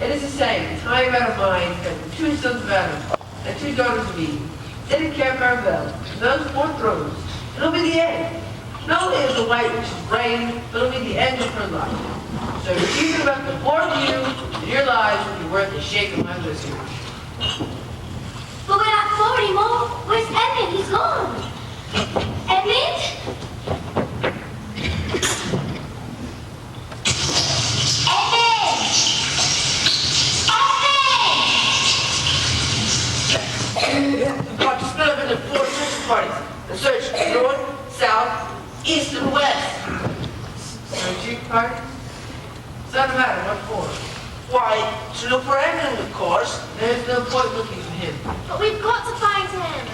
[SPEAKER 6] It is the same, time out of mind, that the 2 sons of Adam and 2 daughters of Eve sit in Carpenter, and those 4 thrones, it'll be the end. Not only is the White Witch's reign, but it'll be the end of her life. So if you're thinking about the 4 of you, then your lives will be worth the shake of my whiskers.
[SPEAKER 3] But we're not 4 anymore. Where's Emmons? He's gone. Emmons?
[SPEAKER 6] We've got to split up into 4 search parties and search north, south, east, and west. Searching parties? Doesn't matter what for. Why, to look for Emmons, of course. There's no point looking for him.
[SPEAKER 3] But we've got to find him.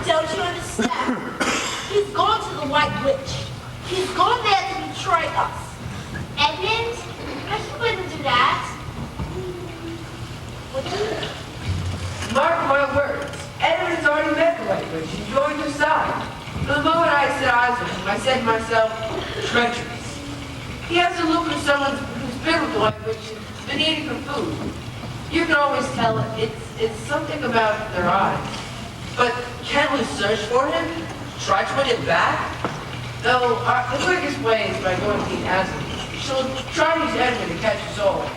[SPEAKER 3] Don't you understand? He's gone to the White Witch. He's gone there to betray us. Emmons? But he wouldn't do that. Would you?
[SPEAKER 6] Mark my words. Emmons already met the White Witch. He joined her side. From the moment I set eyes on him, I said to myself, treacherous. He has to look for someone who's been with the White Witch and been eating her food. You can always tell it. It's something about their eyes.
[SPEAKER 4] But can't we search for him? Try to win it back?
[SPEAKER 6] No, the quickest way is by going to meet Aslan. She'll try to use Edmund to catch us all.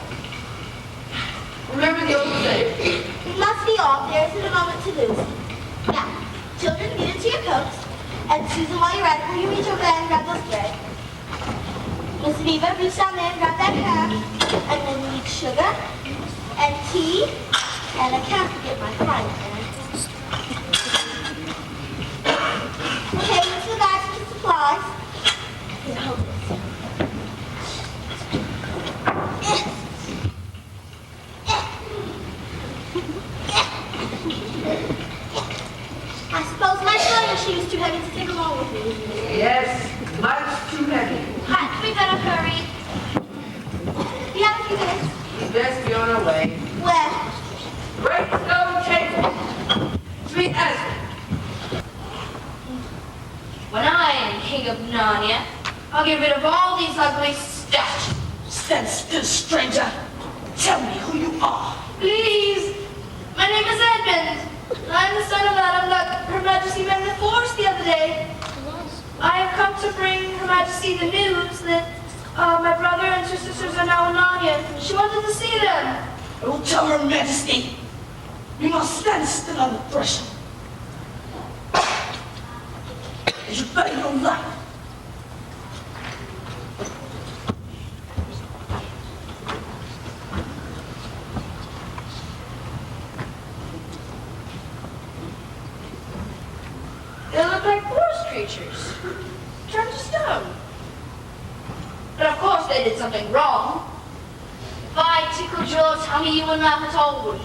[SPEAKER 6] Remember the old saying?
[SPEAKER 3] We must be off. There isn't a moment to lose. Now, children, get into your coats. And Susan, while you're at it, will you reach over there and grab those threads? Mr. Beaver, reach down there and grab that cap. And then we need sugar and tea. And I can't forget my frying pan. Okay, let's go back to the supplies. Here, hold this. I suppose my sewing machine is too heavy to take along with me.
[SPEAKER 6] Yes, much too heavy.
[SPEAKER 3] We better hurry. We have a few minutes.
[SPEAKER 6] We best be on our way.
[SPEAKER 3] Where?
[SPEAKER 6] Great stone table. To meet Aslan.
[SPEAKER 5] When I am king of Narnia, I'll get rid of all these ugly statues.
[SPEAKER 1] Stand still, stranger. Tell me who you are.
[SPEAKER 5] Please, my name is Emmons. I'm the son of Adam that Her Majesty met in the forest the other day. I have come to bring Her Majesty the news that my brother and two sisters are now in Narnia. She wanted to see them.
[SPEAKER 1] I will tell Her Majesty. You must stand still on the threshold. As you fight your life.
[SPEAKER 5] They look like forest creatures, turned to stone. But of course they did something wrong. If I tickled your tummy, you would not have told.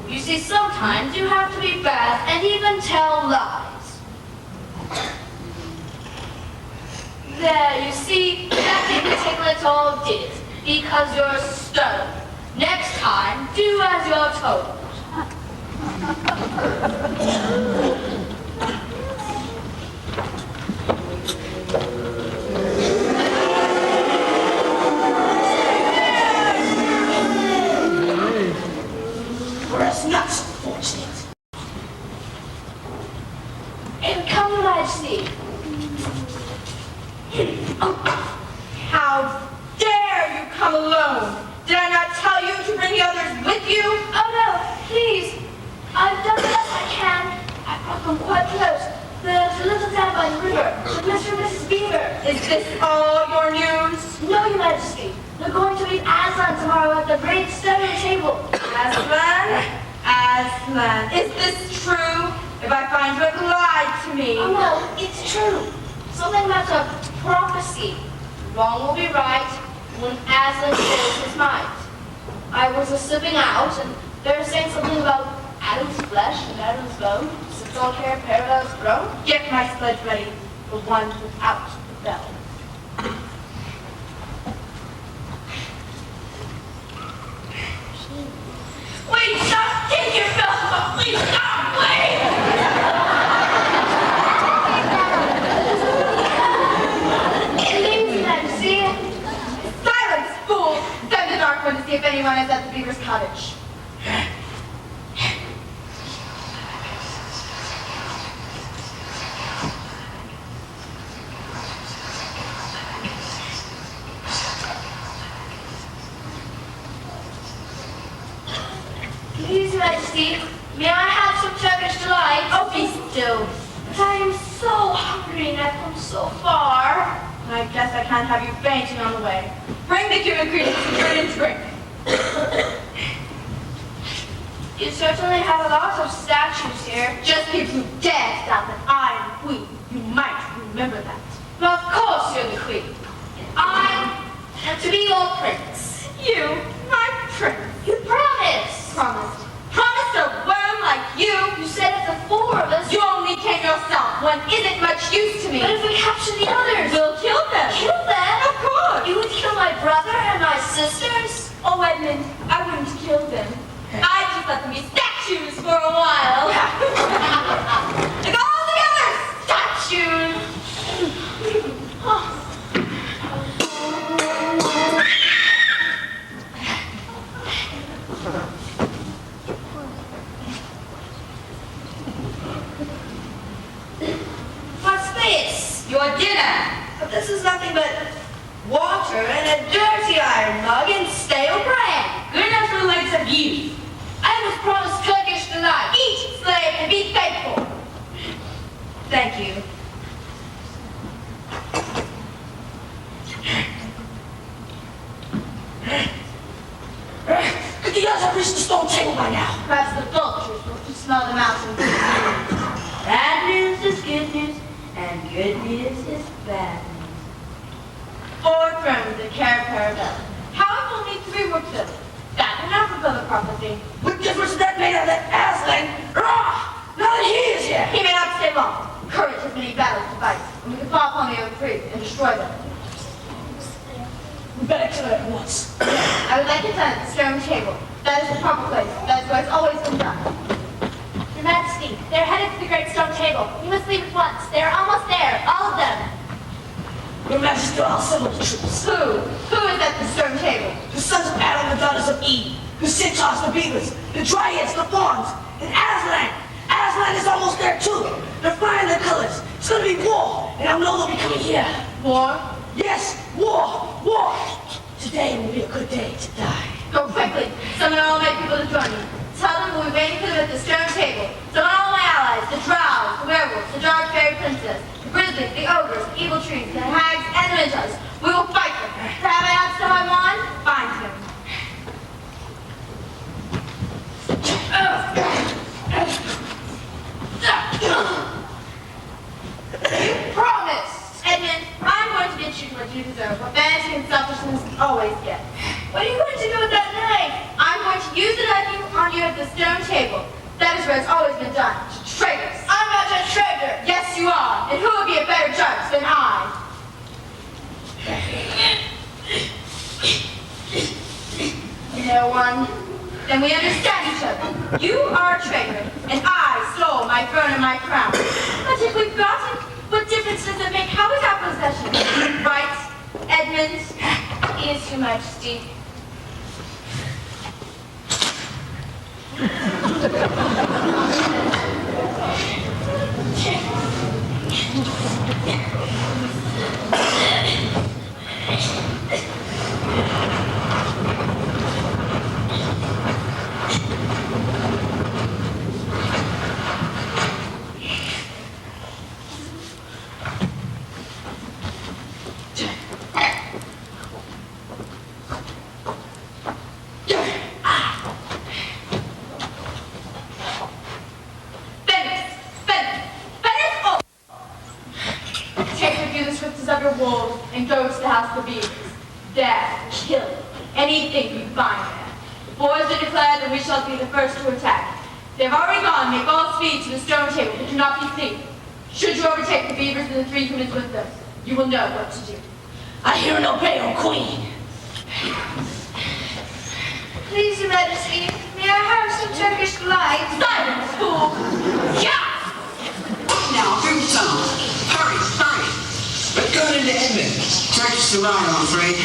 [SPEAKER 5] You see, sometimes you have to be bad and even tell lies. There, you see, that thing the tiglets all did, because you're stone. Next time, do as you're told.
[SPEAKER 1] Whereas not so fortunate.
[SPEAKER 5] And come, Your Majesty.
[SPEAKER 9] How dare you come alone? Did I not tell you to bring the others with you?
[SPEAKER 5] Oh no, please. I've done the best I can. I've brought them quite close. There's a little town by the river with Mr. and Mrs. Beaver.
[SPEAKER 9] Is this all your news?
[SPEAKER 5] No, Your Majesty. They're going to meet Aslan tomorrow at the great stone table.
[SPEAKER 9] Aslan? Aslan. Is this true? If I find you have lied to me.
[SPEAKER 5] Oh no, it's true. Something about a prophecy. Wrong will be right when Aslan shows his might. I was slipping out, and they're saying something about Adam's flesh and Adam's bone sits on Parallel's throne.
[SPEAKER 9] Get my sledge ready, the one without the bell.
[SPEAKER 5] Wait, stop! Take your belt off! Please stop! Wait! Please, Majesty.
[SPEAKER 9] Silence, fool! Send the dark one to see if anyone is at the Beaver's cottage.
[SPEAKER 5] Please, Majesty, may I have some Turkish delight?
[SPEAKER 9] Oh, be still.
[SPEAKER 5] But I am so hungry and I've come so far.
[SPEAKER 9] I guess I can't have you fainting on the way. Bring the human creatures to food and drink.
[SPEAKER 5] You certainly have a lot of statues here.
[SPEAKER 9] Just if you dare stop that I am queen, you might remember that.
[SPEAKER 5] Well, of course you're the queen. And I am to be your prince.
[SPEAKER 9] You, my prince.
[SPEAKER 5] You promised.
[SPEAKER 9] Promised. Promised a worm like you.
[SPEAKER 5] You said if the four of us...
[SPEAKER 9] You only came yourself. One isn't much use to me.
[SPEAKER 5] But if we capture the others...
[SPEAKER 9] We'll kill them.
[SPEAKER 5] Kill them?
[SPEAKER 9] Of course.
[SPEAKER 5] You would kill my brother and my sisters?
[SPEAKER 9] Oh, Edmund, I wouldn't kill them. I'd just let them be statues for a while. Like all the other statues. This is nothing but water and a dirty iron mug and stale bread.
[SPEAKER 5] Good enough for the likes of you. I was promised Turkish delight.
[SPEAKER 9] Eat, slave, and be faithful. Thank you.
[SPEAKER 10] Could you guys have reached the stone table by now?
[SPEAKER 3] Perhaps the vultures will smell the mountain.
[SPEAKER 9] Bad news is good news, and good news is bad news.
[SPEAKER 3] 4 from the Caraparavella. How if only 3 were killed? That would not fulfill the prophecy.
[SPEAKER 10] What difference does that make out of that Aslan? Now that he is here!
[SPEAKER 3] He may not stay long. Courage has many battles to fight, and we can fall upon the other 3 and destroy them.
[SPEAKER 10] We better kill it at once.
[SPEAKER 3] I would like it done at the stone table. That is the proper place. That is where it's always been done.
[SPEAKER 2] Your Majesty, they're headed to the great stone table. You must leave at once. They're almost there, all of them.
[SPEAKER 10] Your Majesty, I'll assemble the troops.
[SPEAKER 3] Who? Who is at the stone table?
[SPEAKER 10] The sons of Adam, the daughters of Eve, the centaurs, the beavers, the dryads, the fawns, and Aslan. Aslan is almost there too. They're flying their colors. It's gonna be war, and I know they'll be coming here.
[SPEAKER 3] War?
[SPEAKER 10] Yes, war, war. Today will be a good day to die.
[SPEAKER 3] Go quickly. Summon all my people to join me. Tell them we'll be waiting for them at the stone table. Summon all my allies, the drows, the werewolves, the dark fairy princess, the grizzlies, the ogres, the evil trees, the hags, and the minotaurs. We will fight them. Have I not still have one? Find him. You promised! Edmund, I'm going to get you what you deserve, what vanity and selfishness always get.
[SPEAKER 9] What are you going to do with that knife?
[SPEAKER 3] I'm going to use the knife on you at the stone table. That is where it's always been done. Traitors.
[SPEAKER 9] I'm not a traitor.
[SPEAKER 3] Yes, you are. And who would be a better judge than I? No one. Then we understand each other. You are a traitor, and I stole my throne and my crown. But if we've got it, what difference does it make how we got possession? Right, Edmund?
[SPEAKER 9] Yes, Your Majesty.
[SPEAKER 3] Of your wolves and go to the house of the beavers. Dab, kill, anything you find there. The boys are declared that we shall be the first to attack. They have already gone. Make all speed to the stone table, but do not be seen. Should you overtake the beavers and the 3 humans with them, you will know what to do.
[SPEAKER 10] I hear and obey, O Queen.
[SPEAKER 9] Please, Your Majesty, may I have some Turkish delight?
[SPEAKER 3] Silence, fool!
[SPEAKER 9] Yeah!
[SPEAKER 11] Now, do some. Hurry, hurry. Let's go into Emmons. Turkish survive, I'm afraid.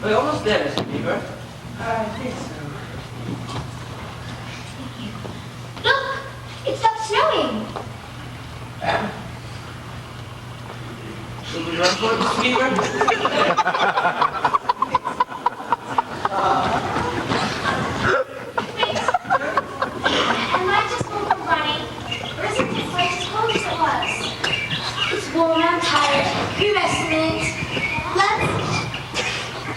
[SPEAKER 4] We're almost there, Mr. Beaver.
[SPEAKER 10] I think so.
[SPEAKER 2] Look! It stopped snowing!
[SPEAKER 4] Should we run for it, Mr. Beaver?
[SPEAKER 2] Am I just running? Or is it this way as cold as it was? It's warm, I'm tired. You rest a minute.
[SPEAKER 9] Let's...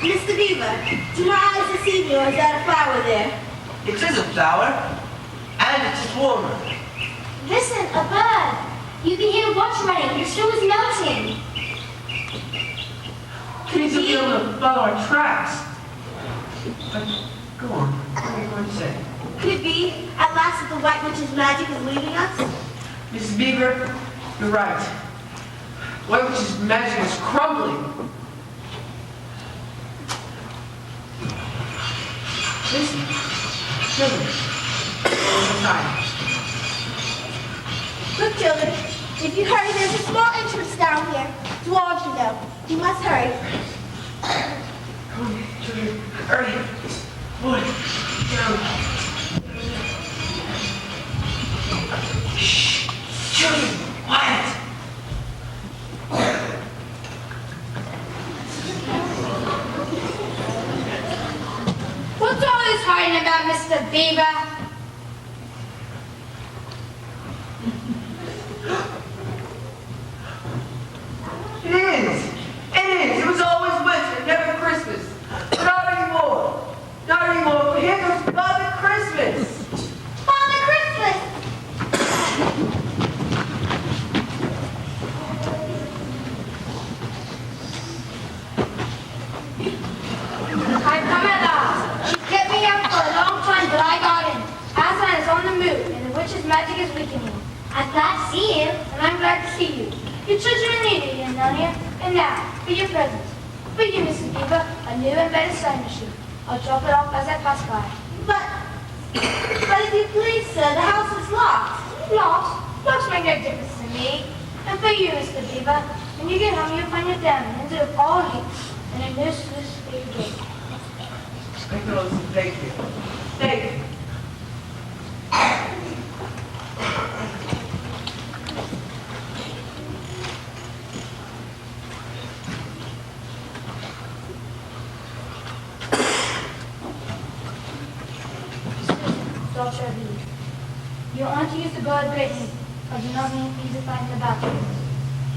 [SPEAKER 9] Mr. Beaver, do my eyes deceive you, or is that a flower there?
[SPEAKER 4] It is a flower, and it is warmer.
[SPEAKER 2] Listen, a bird. You can hear water running. Your snow is melting.
[SPEAKER 4] Please be able to follow our tracks. But go on. What are you going to say?
[SPEAKER 9] Could it be, at last, that the White Witch's magic is leaving us?
[SPEAKER 4] Mrs. Beaver, you're right. White Witch's magic is crumbling. Listen. Children. Time.
[SPEAKER 9] Look, children, if you hurry, there's a small entrance down here. Dwarves, you know. You must hurry.
[SPEAKER 6] Children, hurry. Boy, down. Shh. Children, quiet.
[SPEAKER 3] What's all this hiding about, Mr. Beaver?
[SPEAKER 6] It is. It was always winter, never Christmas. Not anymore. Not anymore. But here comes Father Christmas.
[SPEAKER 3] Father Christmas! I've come at last. She kept me up for a long time, but I got in. Aslan is on the move, and the witch's magic is weakening. I'm glad to see you, and I'm glad to see you. Your children are needed here, Narnia. And now, for your presents. For you, Mrs. Beaver, a new and better sewing machine. I'll drop it off as I pass by.
[SPEAKER 9] But if you please, sir, the house is locked.
[SPEAKER 3] Locks? Locks make no difference to me. And for you, Mr. Beaver, when you get home, you'll find your diamond of all heaps and a new Swiss big gate.
[SPEAKER 6] Thank you. Thank you.
[SPEAKER 3] Daughter of Eve. You are to use the bird greatly, but do not mean easy fight in the battle.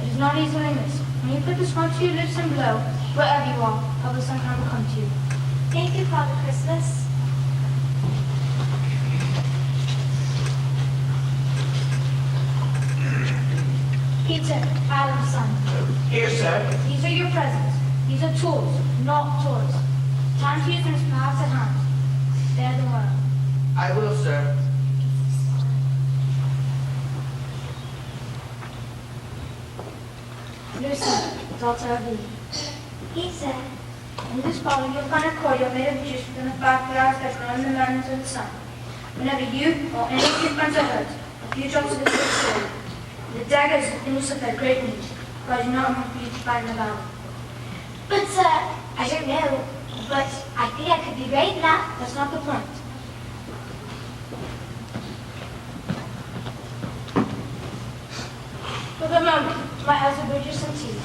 [SPEAKER 3] It is not easily missed. When you put the smoke to your lips and blow, wherever you are, help will somehow will come to you.
[SPEAKER 9] Thank you, Father Christmas.
[SPEAKER 3] Peter, Adam's son.
[SPEAKER 6] Here, sir.
[SPEAKER 3] These are your presents. These are tools, not toys. Time to use them as perhaps at hand. Spare the world.
[SPEAKER 6] I will, sir.
[SPEAKER 3] Lucy, daughter of Eve.
[SPEAKER 9] Yes, sir.
[SPEAKER 3] In this bottle you'll find a cordial made of juice within the 5 flowers that grow in the mountains of the sun. Whenever you or any of your friends are hurt, a few drops of this will cure you. The daggers in Lucifer great need, but I do not want you to fight in the battle.
[SPEAKER 9] But, sir, I don't know. But I think I could be brave enough.
[SPEAKER 3] That's not the point. For the moment, my eyes are bridges and teeth.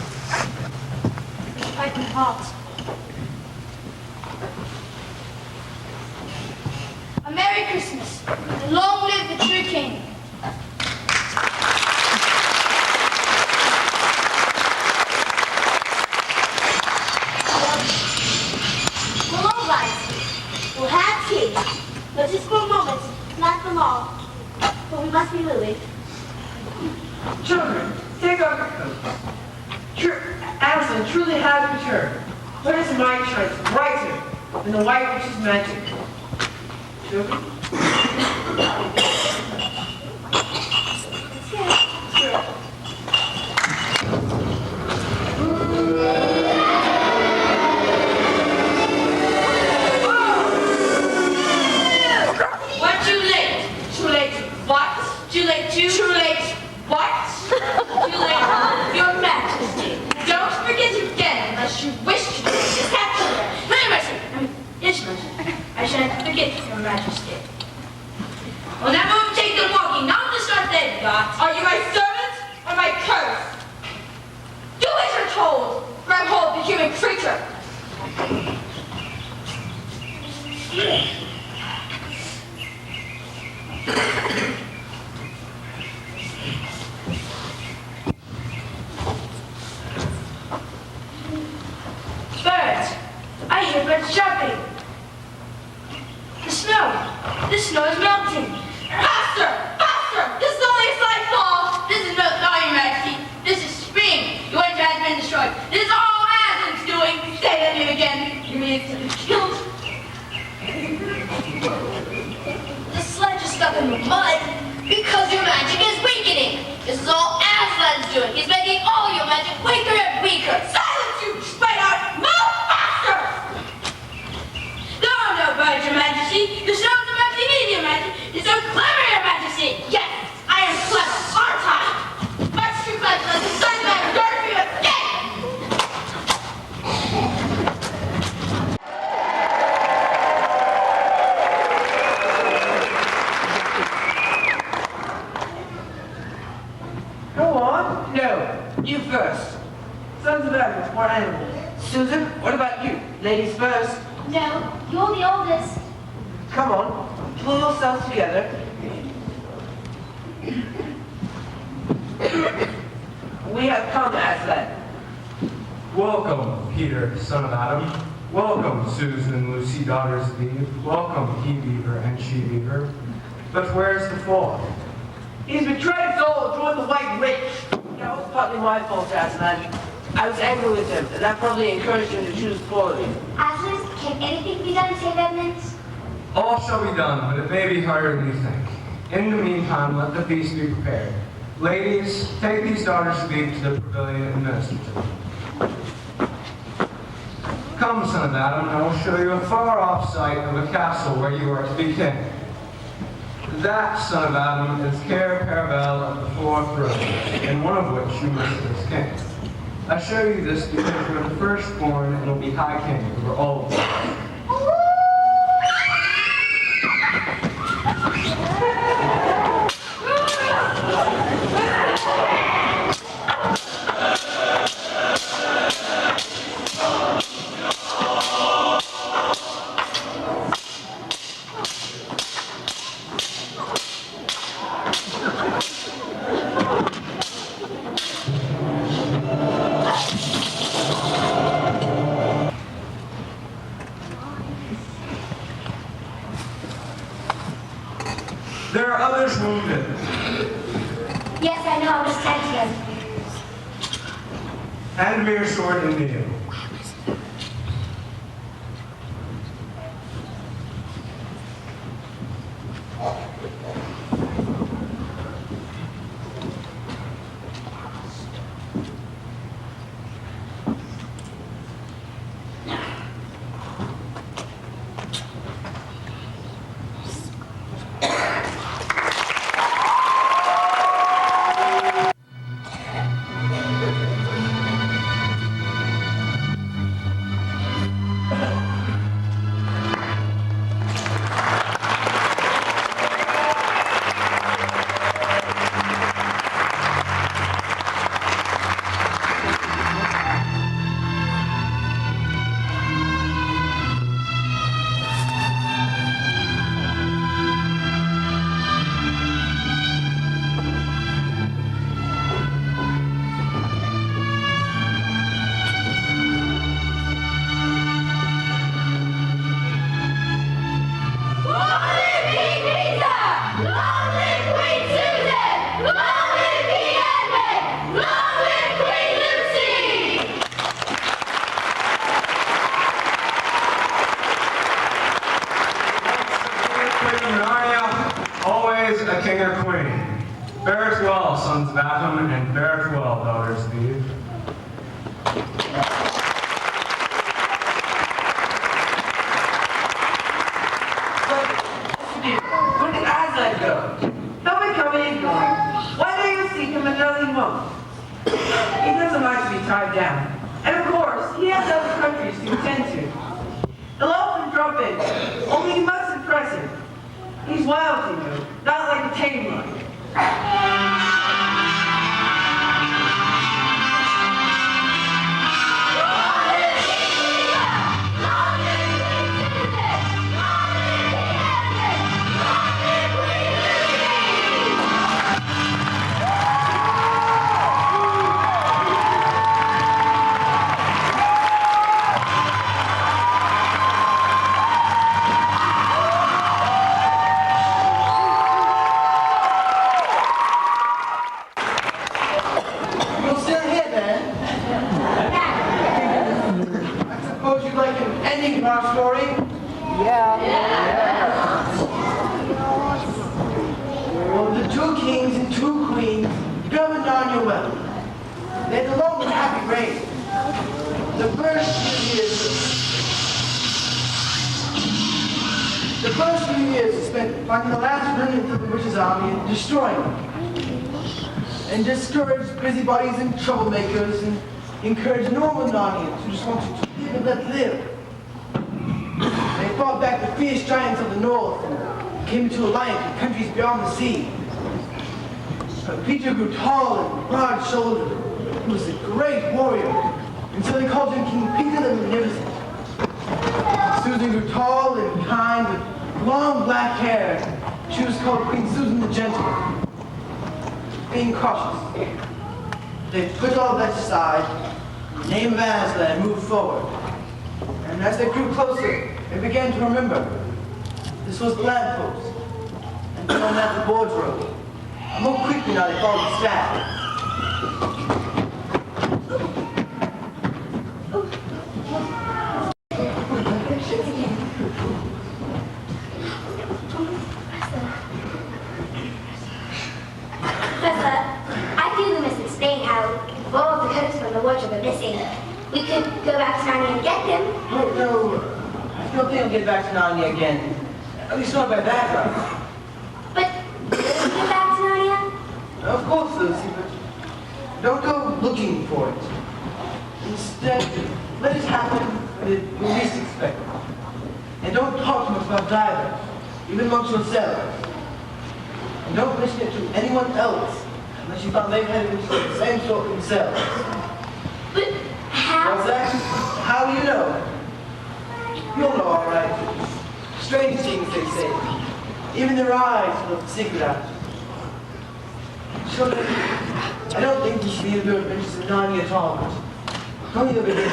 [SPEAKER 3] It's piping hot. A Merry Christmas, and long live the true King.
[SPEAKER 9] Well, all right. We'll have tea. But just for a moment, not for long. For we must be moving.
[SPEAKER 6] Children, take off your coats. Aslan truly has returned. What is my choice brighter than the white witch's magic? Children?
[SPEAKER 5] We're too late. Too late what? Too late too? Too late what? Too late, Your Majesty. Don't forget again unless you wish to do this. Yes, Majesty. I shan't forget, Your Majesty. Well, now move, take them walking, not to start then, God. Are you my servant or my curse? Do as you're told. Grab hold of the human creature. Birds. I hear birds jumping. The snow is melting. Faster! Faster! This is only a slight thaw. This is no thaw, Your Majesty. This is spring. The winter has been destroyed. This is all Aslan's doing. Say that name again. You mean it's killed?
[SPEAKER 6] Go on. No, you first. Sons of Emmons, more animals. Susan, what about you? Ladies first.
[SPEAKER 3] No, you're the oldest.
[SPEAKER 6] Come on, pull yourselves together. We have come, Aslan.
[SPEAKER 12] Welcome, Peter, son of Adam. Welcome, Susan and Lucy, daughters of Eve. Welcome, he beaver and she beaver. But where's the fourth?
[SPEAKER 6] He's betrayed us all and joined the White Witch. That was partly my fault, Aslan. I was angry with him, and that probably encouraged him to choose poorly.
[SPEAKER 3] Aslan, can anything be done to save Emmons?
[SPEAKER 12] All shall be done, but it may be harder than you think. In the meantime, let the feast be prepared. Ladies, take these daughters of Eve to the pavilion and minister to them. Come, son of Adam, and I will show you a far-off sight of a castle where you are to be king. That, son of Adam, is Cair Paravel of the fourth room, in one of which you must be king. I show you this because you are the firstborn and will be high king over all of them. There are others wounded.
[SPEAKER 3] Yes, I know. I was tend to him.
[SPEAKER 12] And mere sword in you. Narnia, always a king or queen. Fare it well, sons of Adam, and fare it well, daughters of Eve.
[SPEAKER 6] Where did Aslan go? He'll be coming and going. Why don't you seek him another month? He doesn't like to be tied down. And of course, he has other countries to attend to. He'll often drop in, only you must impress him. He's wild, you know, not like a tame one.
[SPEAKER 1] Our story? Well, the two kings and two queens governed Narnia well. They had a long and happy reign. The first few years were spent finding the last remnant of the witch's army and destroying them. And discouraged busybodies and troublemakers and encouraged normal Narnians who just wanted to live and let live. They fought back the fierce giants of the north and came into alliance with countries beyond the sea. Peter grew tall and broad-shouldered. He was a great warrior, and so they called him King Peter the Magnificent. Susan grew tall and kind with long black hair. She was called Queen Susan the Gentle. Being cautious, they put all that aside. The name of Aslan moved forward. And as they grew closer, they began to remember. This was the lamppost. And beyond that, the wardrobe. And more quickly now they followed the staff.
[SPEAKER 2] Professor, I feel we must explain how all of the coats from the wardrobe are missing. We could go back to Narnia and get them.
[SPEAKER 1] Oh, no. I don't think I'll get back to Narnia again. At least not by that route.
[SPEAKER 2] But will we get back to Narnia?
[SPEAKER 1] Of course, Lucy, but don't go looking for it. Instead, let it happen when you least expect it. And don't talk too much about dialect, even amongst yourselves. And don't mention it to anyone else, unless you found they've had it the same sort themselves.
[SPEAKER 2] But how?
[SPEAKER 1] What's that? How do you know? You'll know all right. Strange things, they say. Even their eyes will secret out. Children, I don't think you should be able to adventures in Narnia at all. Don't you begin?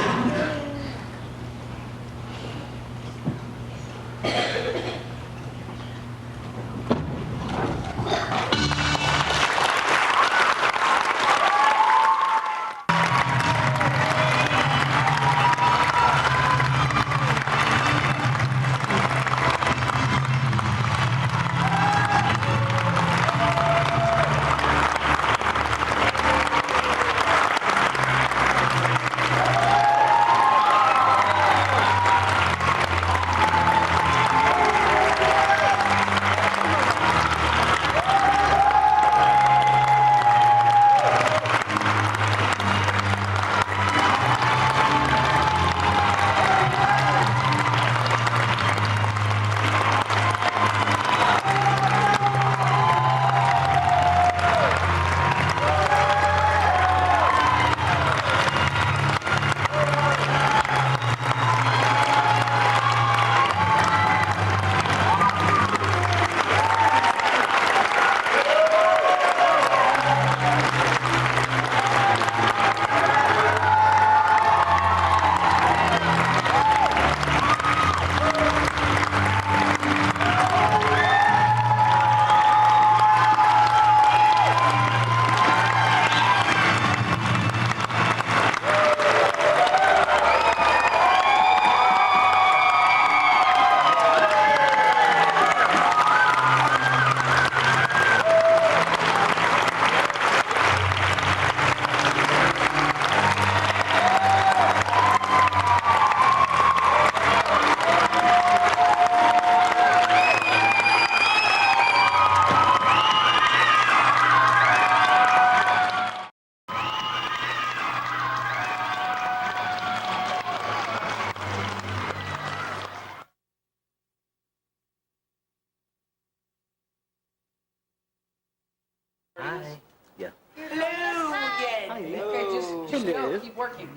[SPEAKER 8] Hi. Yeah.
[SPEAKER 4] Hello again.
[SPEAKER 8] Hello.
[SPEAKER 4] Okay, just go. Keep working.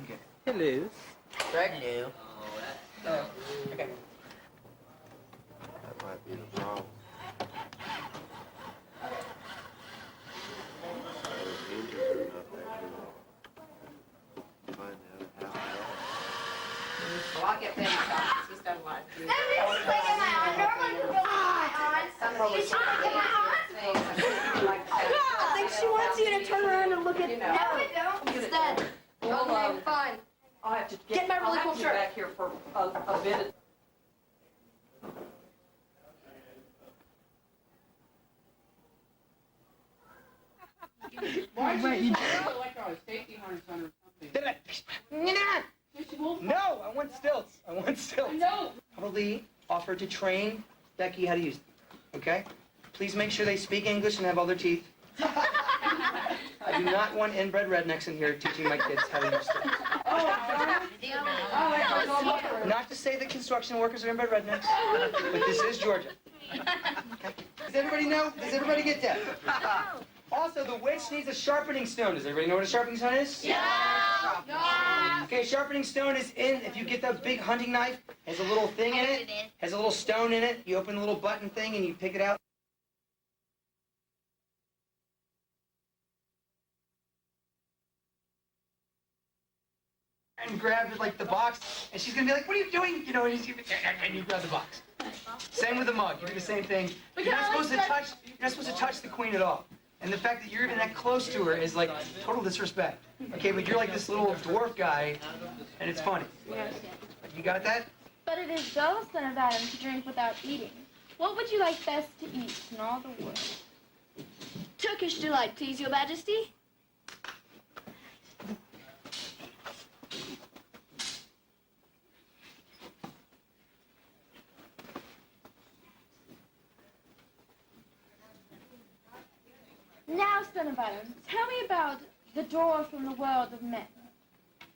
[SPEAKER 8] Hello.
[SPEAKER 4] Hello. Oh, okay.
[SPEAKER 13] That might be the problem. Those hinges are not that good. Find out how
[SPEAKER 4] Well, I'll get Benny copies. He's done a lot.
[SPEAKER 3] Somebody's swinging my arm. Normally you don't put my arm. She's trying to get my arm.
[SPEAKER 9] I think she wants you to turn around and look at
[SPEAKER 3] No, I don't.
[SPEAKER 9] instead.
[SPEAKER 5] Well,
[SPEAKER 9] Okay, fine.
[SPEAKER 5] I'll have to
[SPEAKER 9] Get my really
[SPEAKER 5] I'll
[SPEAKER 9] cool
[SPEAKER 5] have to
[SPEAKER 9] shirt.
[SPEAKER 5] Back here for a bit.
[SPEAKER 4] Why did you put like a safety harness on or something?
[SPEAKER 14] No, I want stilts.
[SPEAKER 4] No.
[SPEAKER 14] Probably offer to train Becky how to use them. Okay? Please make sure they speak English and have all their teeth. I do not want inbred rednecks in here teaching my kids how to use stilts. Not to say that construction workers are inbred rednecks, but this is Georgia. Okay? Does everybody know? Does everybody get that? Also, the witch needs a sharpening stone. Does everybody know what a sharpening stone is?
[SPEAKER 3] Yeah.
[SPEAKER 14] Okay, sharpening stone is in, if you get that big hunting knife, has a little thing in it, has a little stone in it, you open the little button thing and you pick it out. And grab like the box, and she's gonna be like, "What are you doing?" You know, and you grab the box. Same with the mug. You do the same thing. You're not supposed to touch. You're not supposed to touch the queen at all. And the fact that you're even that close to her is like total disrespect. Okay, but you're like this little dwarf guy, and it's funny. You got that?
[SPEAKER 3] But it is dull, son of Adam, to drink without eating. What would you like best to eat in all the world?
[SPEAKER 9] Turkish delight, please, your majesty.
[SPEAKER 3] Now, son of Adam, tell me about the door from the world of men.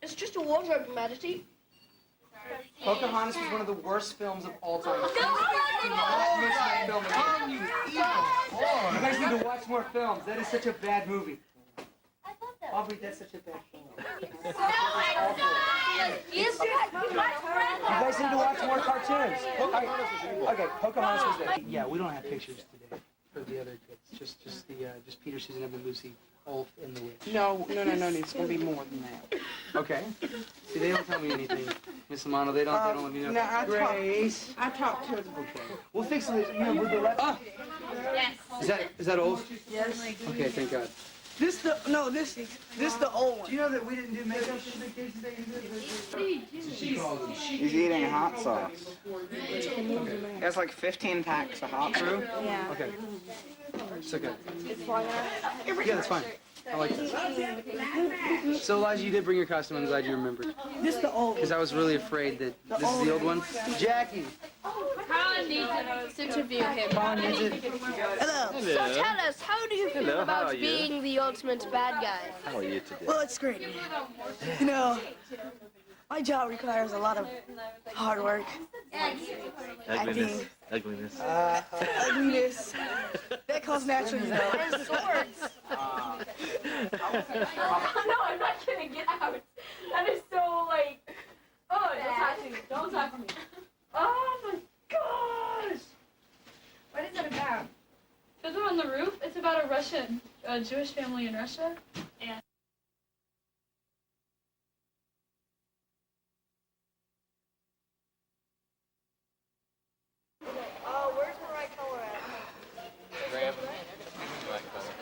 [SPEAKER 9] It's just a wardrobe, your majesty.
[SPEAKER 14] Pocahontas was one of the worst films of all time.
[SPEAKER 9] No,
[SPEAKER 14] You guys need to watch more films. That is such a bad movie. Aubrey, that's such a bad film. You guys need to watch more cartoons. Okay, Pocahontas was there. Yeah, we don't have pictures today for the other kids. Just Peter, Susan, Edmund, Lucy, Ulf, and the witch.
[SPEAKER 7] No. It's going to be more than that.
[SPEAKER 14] Okay. See, they don't tell me anything, Miss Amano. They don't let me know.
[SPEAKER 7] No,
[SPEAKER 14] Grace.
[SPEAKER 7] I talked to her.
[SPEAKER 14] Okay. We'll fix it. You know, with the left.
[SPEAKER 3] Yes.
[SPEAKER 14] Is that Ulf?
[SPEAKER 7] Yes.
[SPEAKER 14] Okay, thank God.
[SPEAKER 7] This the old one.
[SPEAKER 14] Do you know that we didn't do makeup for the kids today?
[SPEAKER 15] He's eating hot sauce. He has like 15 packs of hot brew.
[SPEAKER 7] Yeah.
[SPEAKER 14] Okay. It's okay.
[SPEAKER 7] It's long enough.
[SPEAKER 14] Yeah, that's fine. I like that. So, Elijah, you did bring your costume. I'm glad you remembered.
[SPEAKER 7] This the old one.
[SPEAKER 14] Because I was really afraid that this is the old one. Jackie.
[SPEAKER 3] Colin needs to interview him.
[SPEAKER 14] Colin needs it.
[SPEAKER 7] Hello.
[SPEAKER 9] So tell us, how do you feel about being the ultimate bad guy?
[SPEAKER 13] How are you today?
[SPEAKER 7] Well, it's great. You know, my job requires a lot of hard work.
[SPEAKER 13] Ugliness. Ugliness.
[SPEAKER 7] Ugliness. That comes naturally, though.
[SPEAKER 9] And swords.
[SPEAKER 3] No, I'm not kidding. Get out. That is so like. Oh, don't touch me. Don't touch me. Oh my gosh. What is it about?
[SPEAKER 16] Fiddler on the Roof. It's about a Jewish family in Russia. And
[SPEAKER 3] Where's the right color at?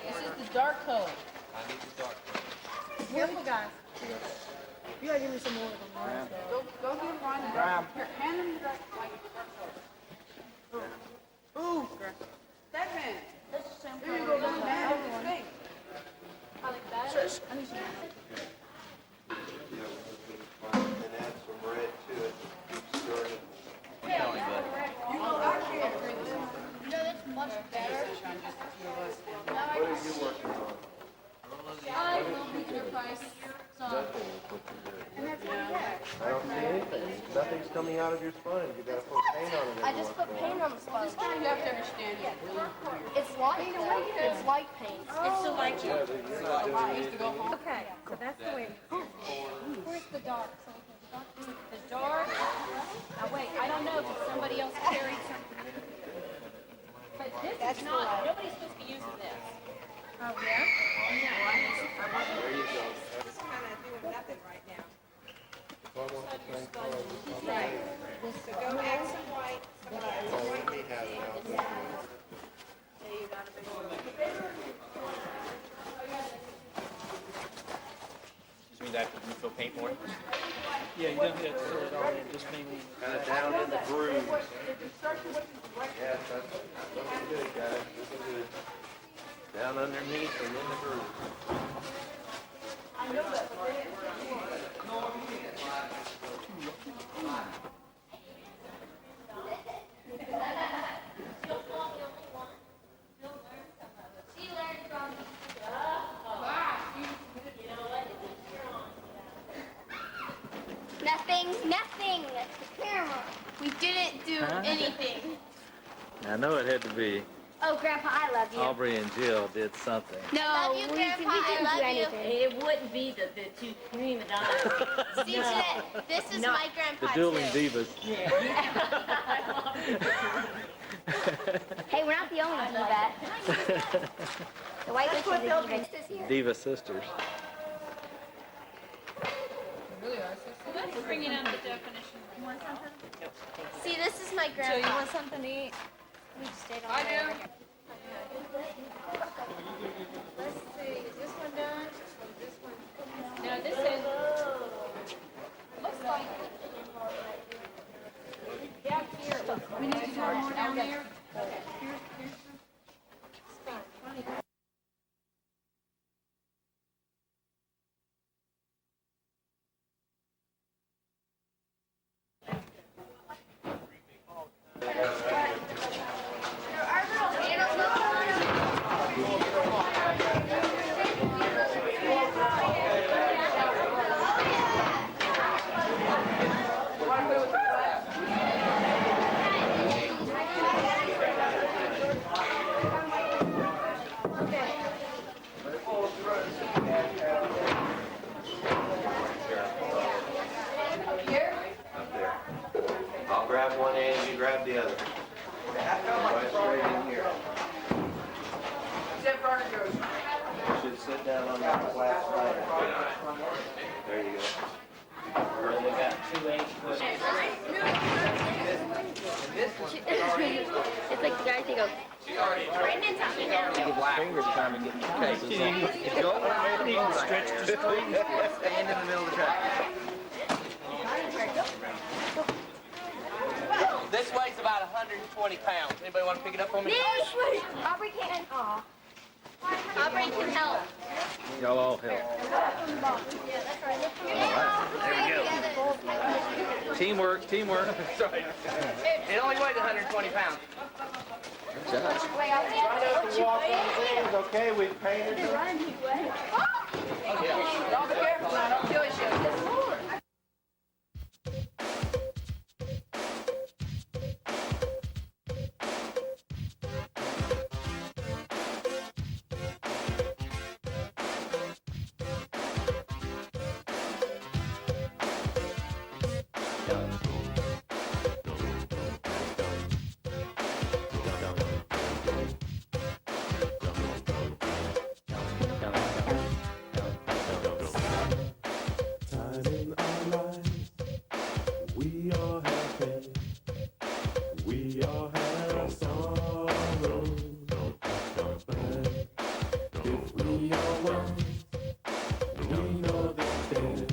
[SPEAKER 5] This is the dark color.
[SPEAKER 13] I need the dark color.
[SPEAKER 5] Careful, guys.
[SPEAKER 7] You gotta give me some more of them.
[SPEAKER 5] Go get one.
[SPEAKER 15] Grab.
[SPEAKER 5] Here, hand them the dark color.
[SPEAKER 7] Ooh.
[SPEAKER 5] That man.
[SPEAKER 3] That's the same
[SPEAKER 5] Here you
[SPEAKER 3] color.
[SPEAKER 5] go, look man. His face.
[SPEAKER 3] I like that.
[SPEAKER 5] I need some.
[SPEAKER 13] And add some red to it. Keep stirring it.
[SPEAKER 5] You know, I can't drink this.
[SPEAKER 3] You know, that's much better.
[SPEAKER 13] What are you working on?
[SPEAKER 3] I will be your price. So.
[SPEAKER 13] Nothing. I don't see anything. Nothing's coming out of your spine. You gotta put paint on it.
[SPEAKER 2] I just put paint on the spine.
[SPEAKER 5] You have to understand it.
[SPEAKER 2] It's light. It's light paint.
[SPEAKER 3] It's the light.
[SPEAKER 13] Yeah, you're not doing anything.
[SPEAKER 3] Okay, so that's the way. Where's the dark? The dark? Now wait, I don't know if somebody else carried something. But this is not, nobody's supposed to be using this. Oh, yeah?
[SPEAKER 13] There you go.
[SPEAKER 5] Just kind of doing nothing right now.
[SPEAKER 13] Almost the same color.
[SPEAKER 5] Right. So go add some white.
[SPEAKER 13] Oh, let me have it now.
[SPEAKER 5] There you got a big one.
[SPEAKER 17] Just mean that you feel paint more?
[SPEAKER 8] Yeah, you don't have to fill it all in, just mainly.
[SPEAKER 13] Kind of down in the groove. Yes, that's looking good, guys. Looking good. Down underneath and in the groove.
[SPEAKER 5] I know that, but they didn't
[SPEAKER 2] Nothing. The camera.
[SPEAKER 3] We didn't do anything.
[SPEAKER 13] I know it had to be.
[SPEAKER 2] Oh, Grandpa, I love you.
[SPEAKER 13] Aubrey and Jill did something.
[SPEAKER 2] No,
[SPEAKER 9] I love you, Grandpa. I love you.
[SPEAKER 3] It wouldn't be the two prima donnas.
[SPEAKER 9] See, Jeanette, this is my grandpa,
[SPEAKER 13] The dueling
[SPEAKER 9] too.
[SPEAKER 13] divas.
[SPEAKER 2] Hey, we're not the only diva. The White Witch is a diva this year.
[SPEAKER 13] Diva sisters.
[SPEAKER 16] Let's bring it out the definition.
[SPEAKER 9] You want something? See, this is my grandpa.
[SPEAKER 3] So you want something to eat?
[SPEAKER 9] We just stayed all
[SPEAKER 16] I
[SPEAKER 9] day.
[SPEAKER 16] do.
[SPEAKER 9] Let's see, is this one done? Or this one?
[SPEAKER 16] No, this is.
[SPEAKER 9] Looks like.
[SPEAKER 16] Yeah, here. We need to do more down there.
[SPEAKER 13] I'll grab one end, you grab the other. Right straight in here. You should sit down on that flat side. There you go. We only got 2 8-foot.
[SPEAKER 2] It's like the guys who go.
[SPEAKER 9] Brandon's talking now.
[SPEAKER 13] Fingers trying to get the cases on.
[SPEAKER 14] Go stretch the string. Stand in the middle of the track.
[SPEAKER 4] This weighs about 120 pounds. Anybody want to pick it up for me?
[SPEAKER 2] Aubrey can. Aw.
[SPEAKER 9] Aubrey can help.
[SPEAKER 13] Y'all all help.
[SPEAKER 9] There we go.
[SPEAKER 13] Teamwork, teamwork.
[SPEAKER 4] Sorry. It only weighs 120 pounds.
[SPEAKER 13] Good job. Okay, we've painted them.
[SPEAKER 4] Y'all be careful now. Don't kill each other.
[SPEAKER 18] Time in our lives, we all have pain, we all have sorrow. But if we are wise, we know that there's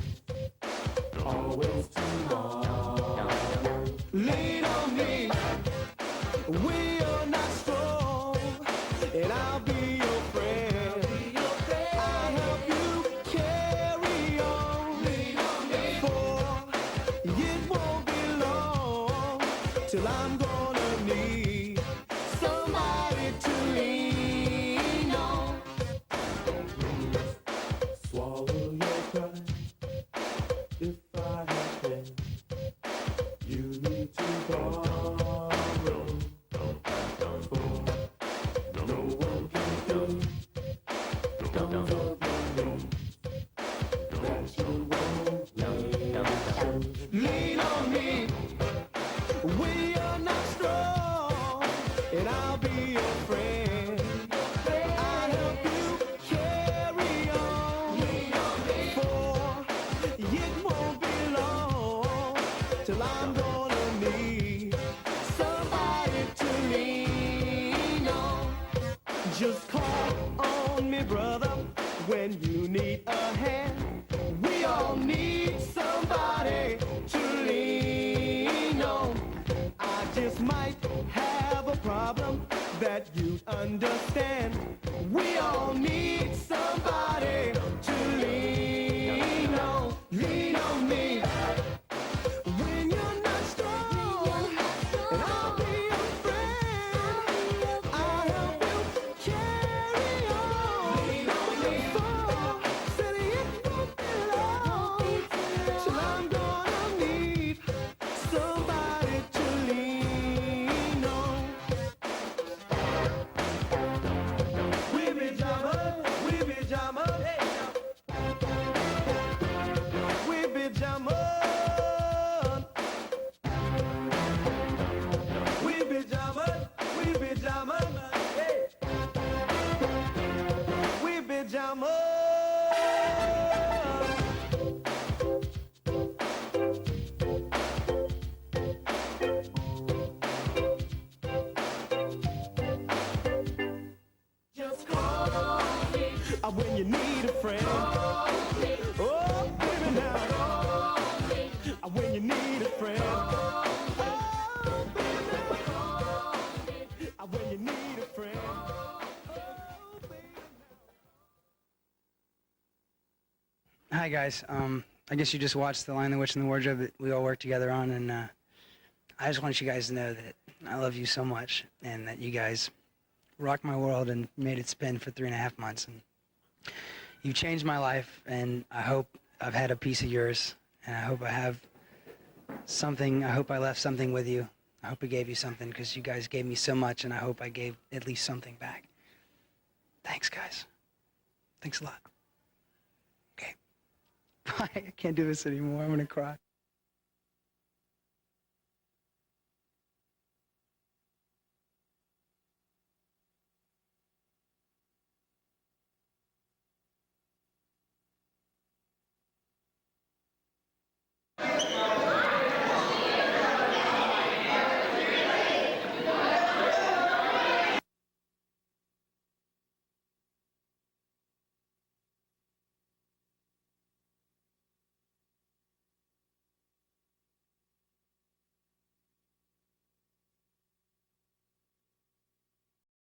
[SPEAKER 18] always tomorrow. Lean on me, we are not strong, and I'll be your friend. I'll help you carry on. For it won't be long till I'm gonna need somebody to lean on. Swallow your pride. If I have pain, you need to borrow. For no one can do. Don't of your needs that you won't need. Lean on me. We are not strong, and I'll be your friend. I'll help you carry on. For it won't be long till I'm gonna need somebody to lean on. Just call on me, brother, when you need a hand. We all need somebody to lean on. I just might have a problem that you'd understand. We all need somebody to lean on. Lean on me. When you're not strong, and I'll be your friend. I'll help you carry on. Lean on me. For said it won't be Just call me when you need a friend. Oh, baby, now. Call me when you need a friend. Oh, baby, call me when you need a friend.
[SPEAKER 14] Hi guys. I guess you just watched The Lion, the Witch, and the Wardrobe that we all worked together on, and I just want you guys to know that I love you so much, and that you guys rocked my world and made it spin for 3.5 months, and you changed my life, and I hope I've had a piece of yours, and I hope I have something. I hope I left something with you. I hope I gave you something, because you guys gave me so much, and I hope I gave at least something back. Thanks, guys. Thanks a lot. Okay. Bye. I can't do this anymore. I'm gonna cry.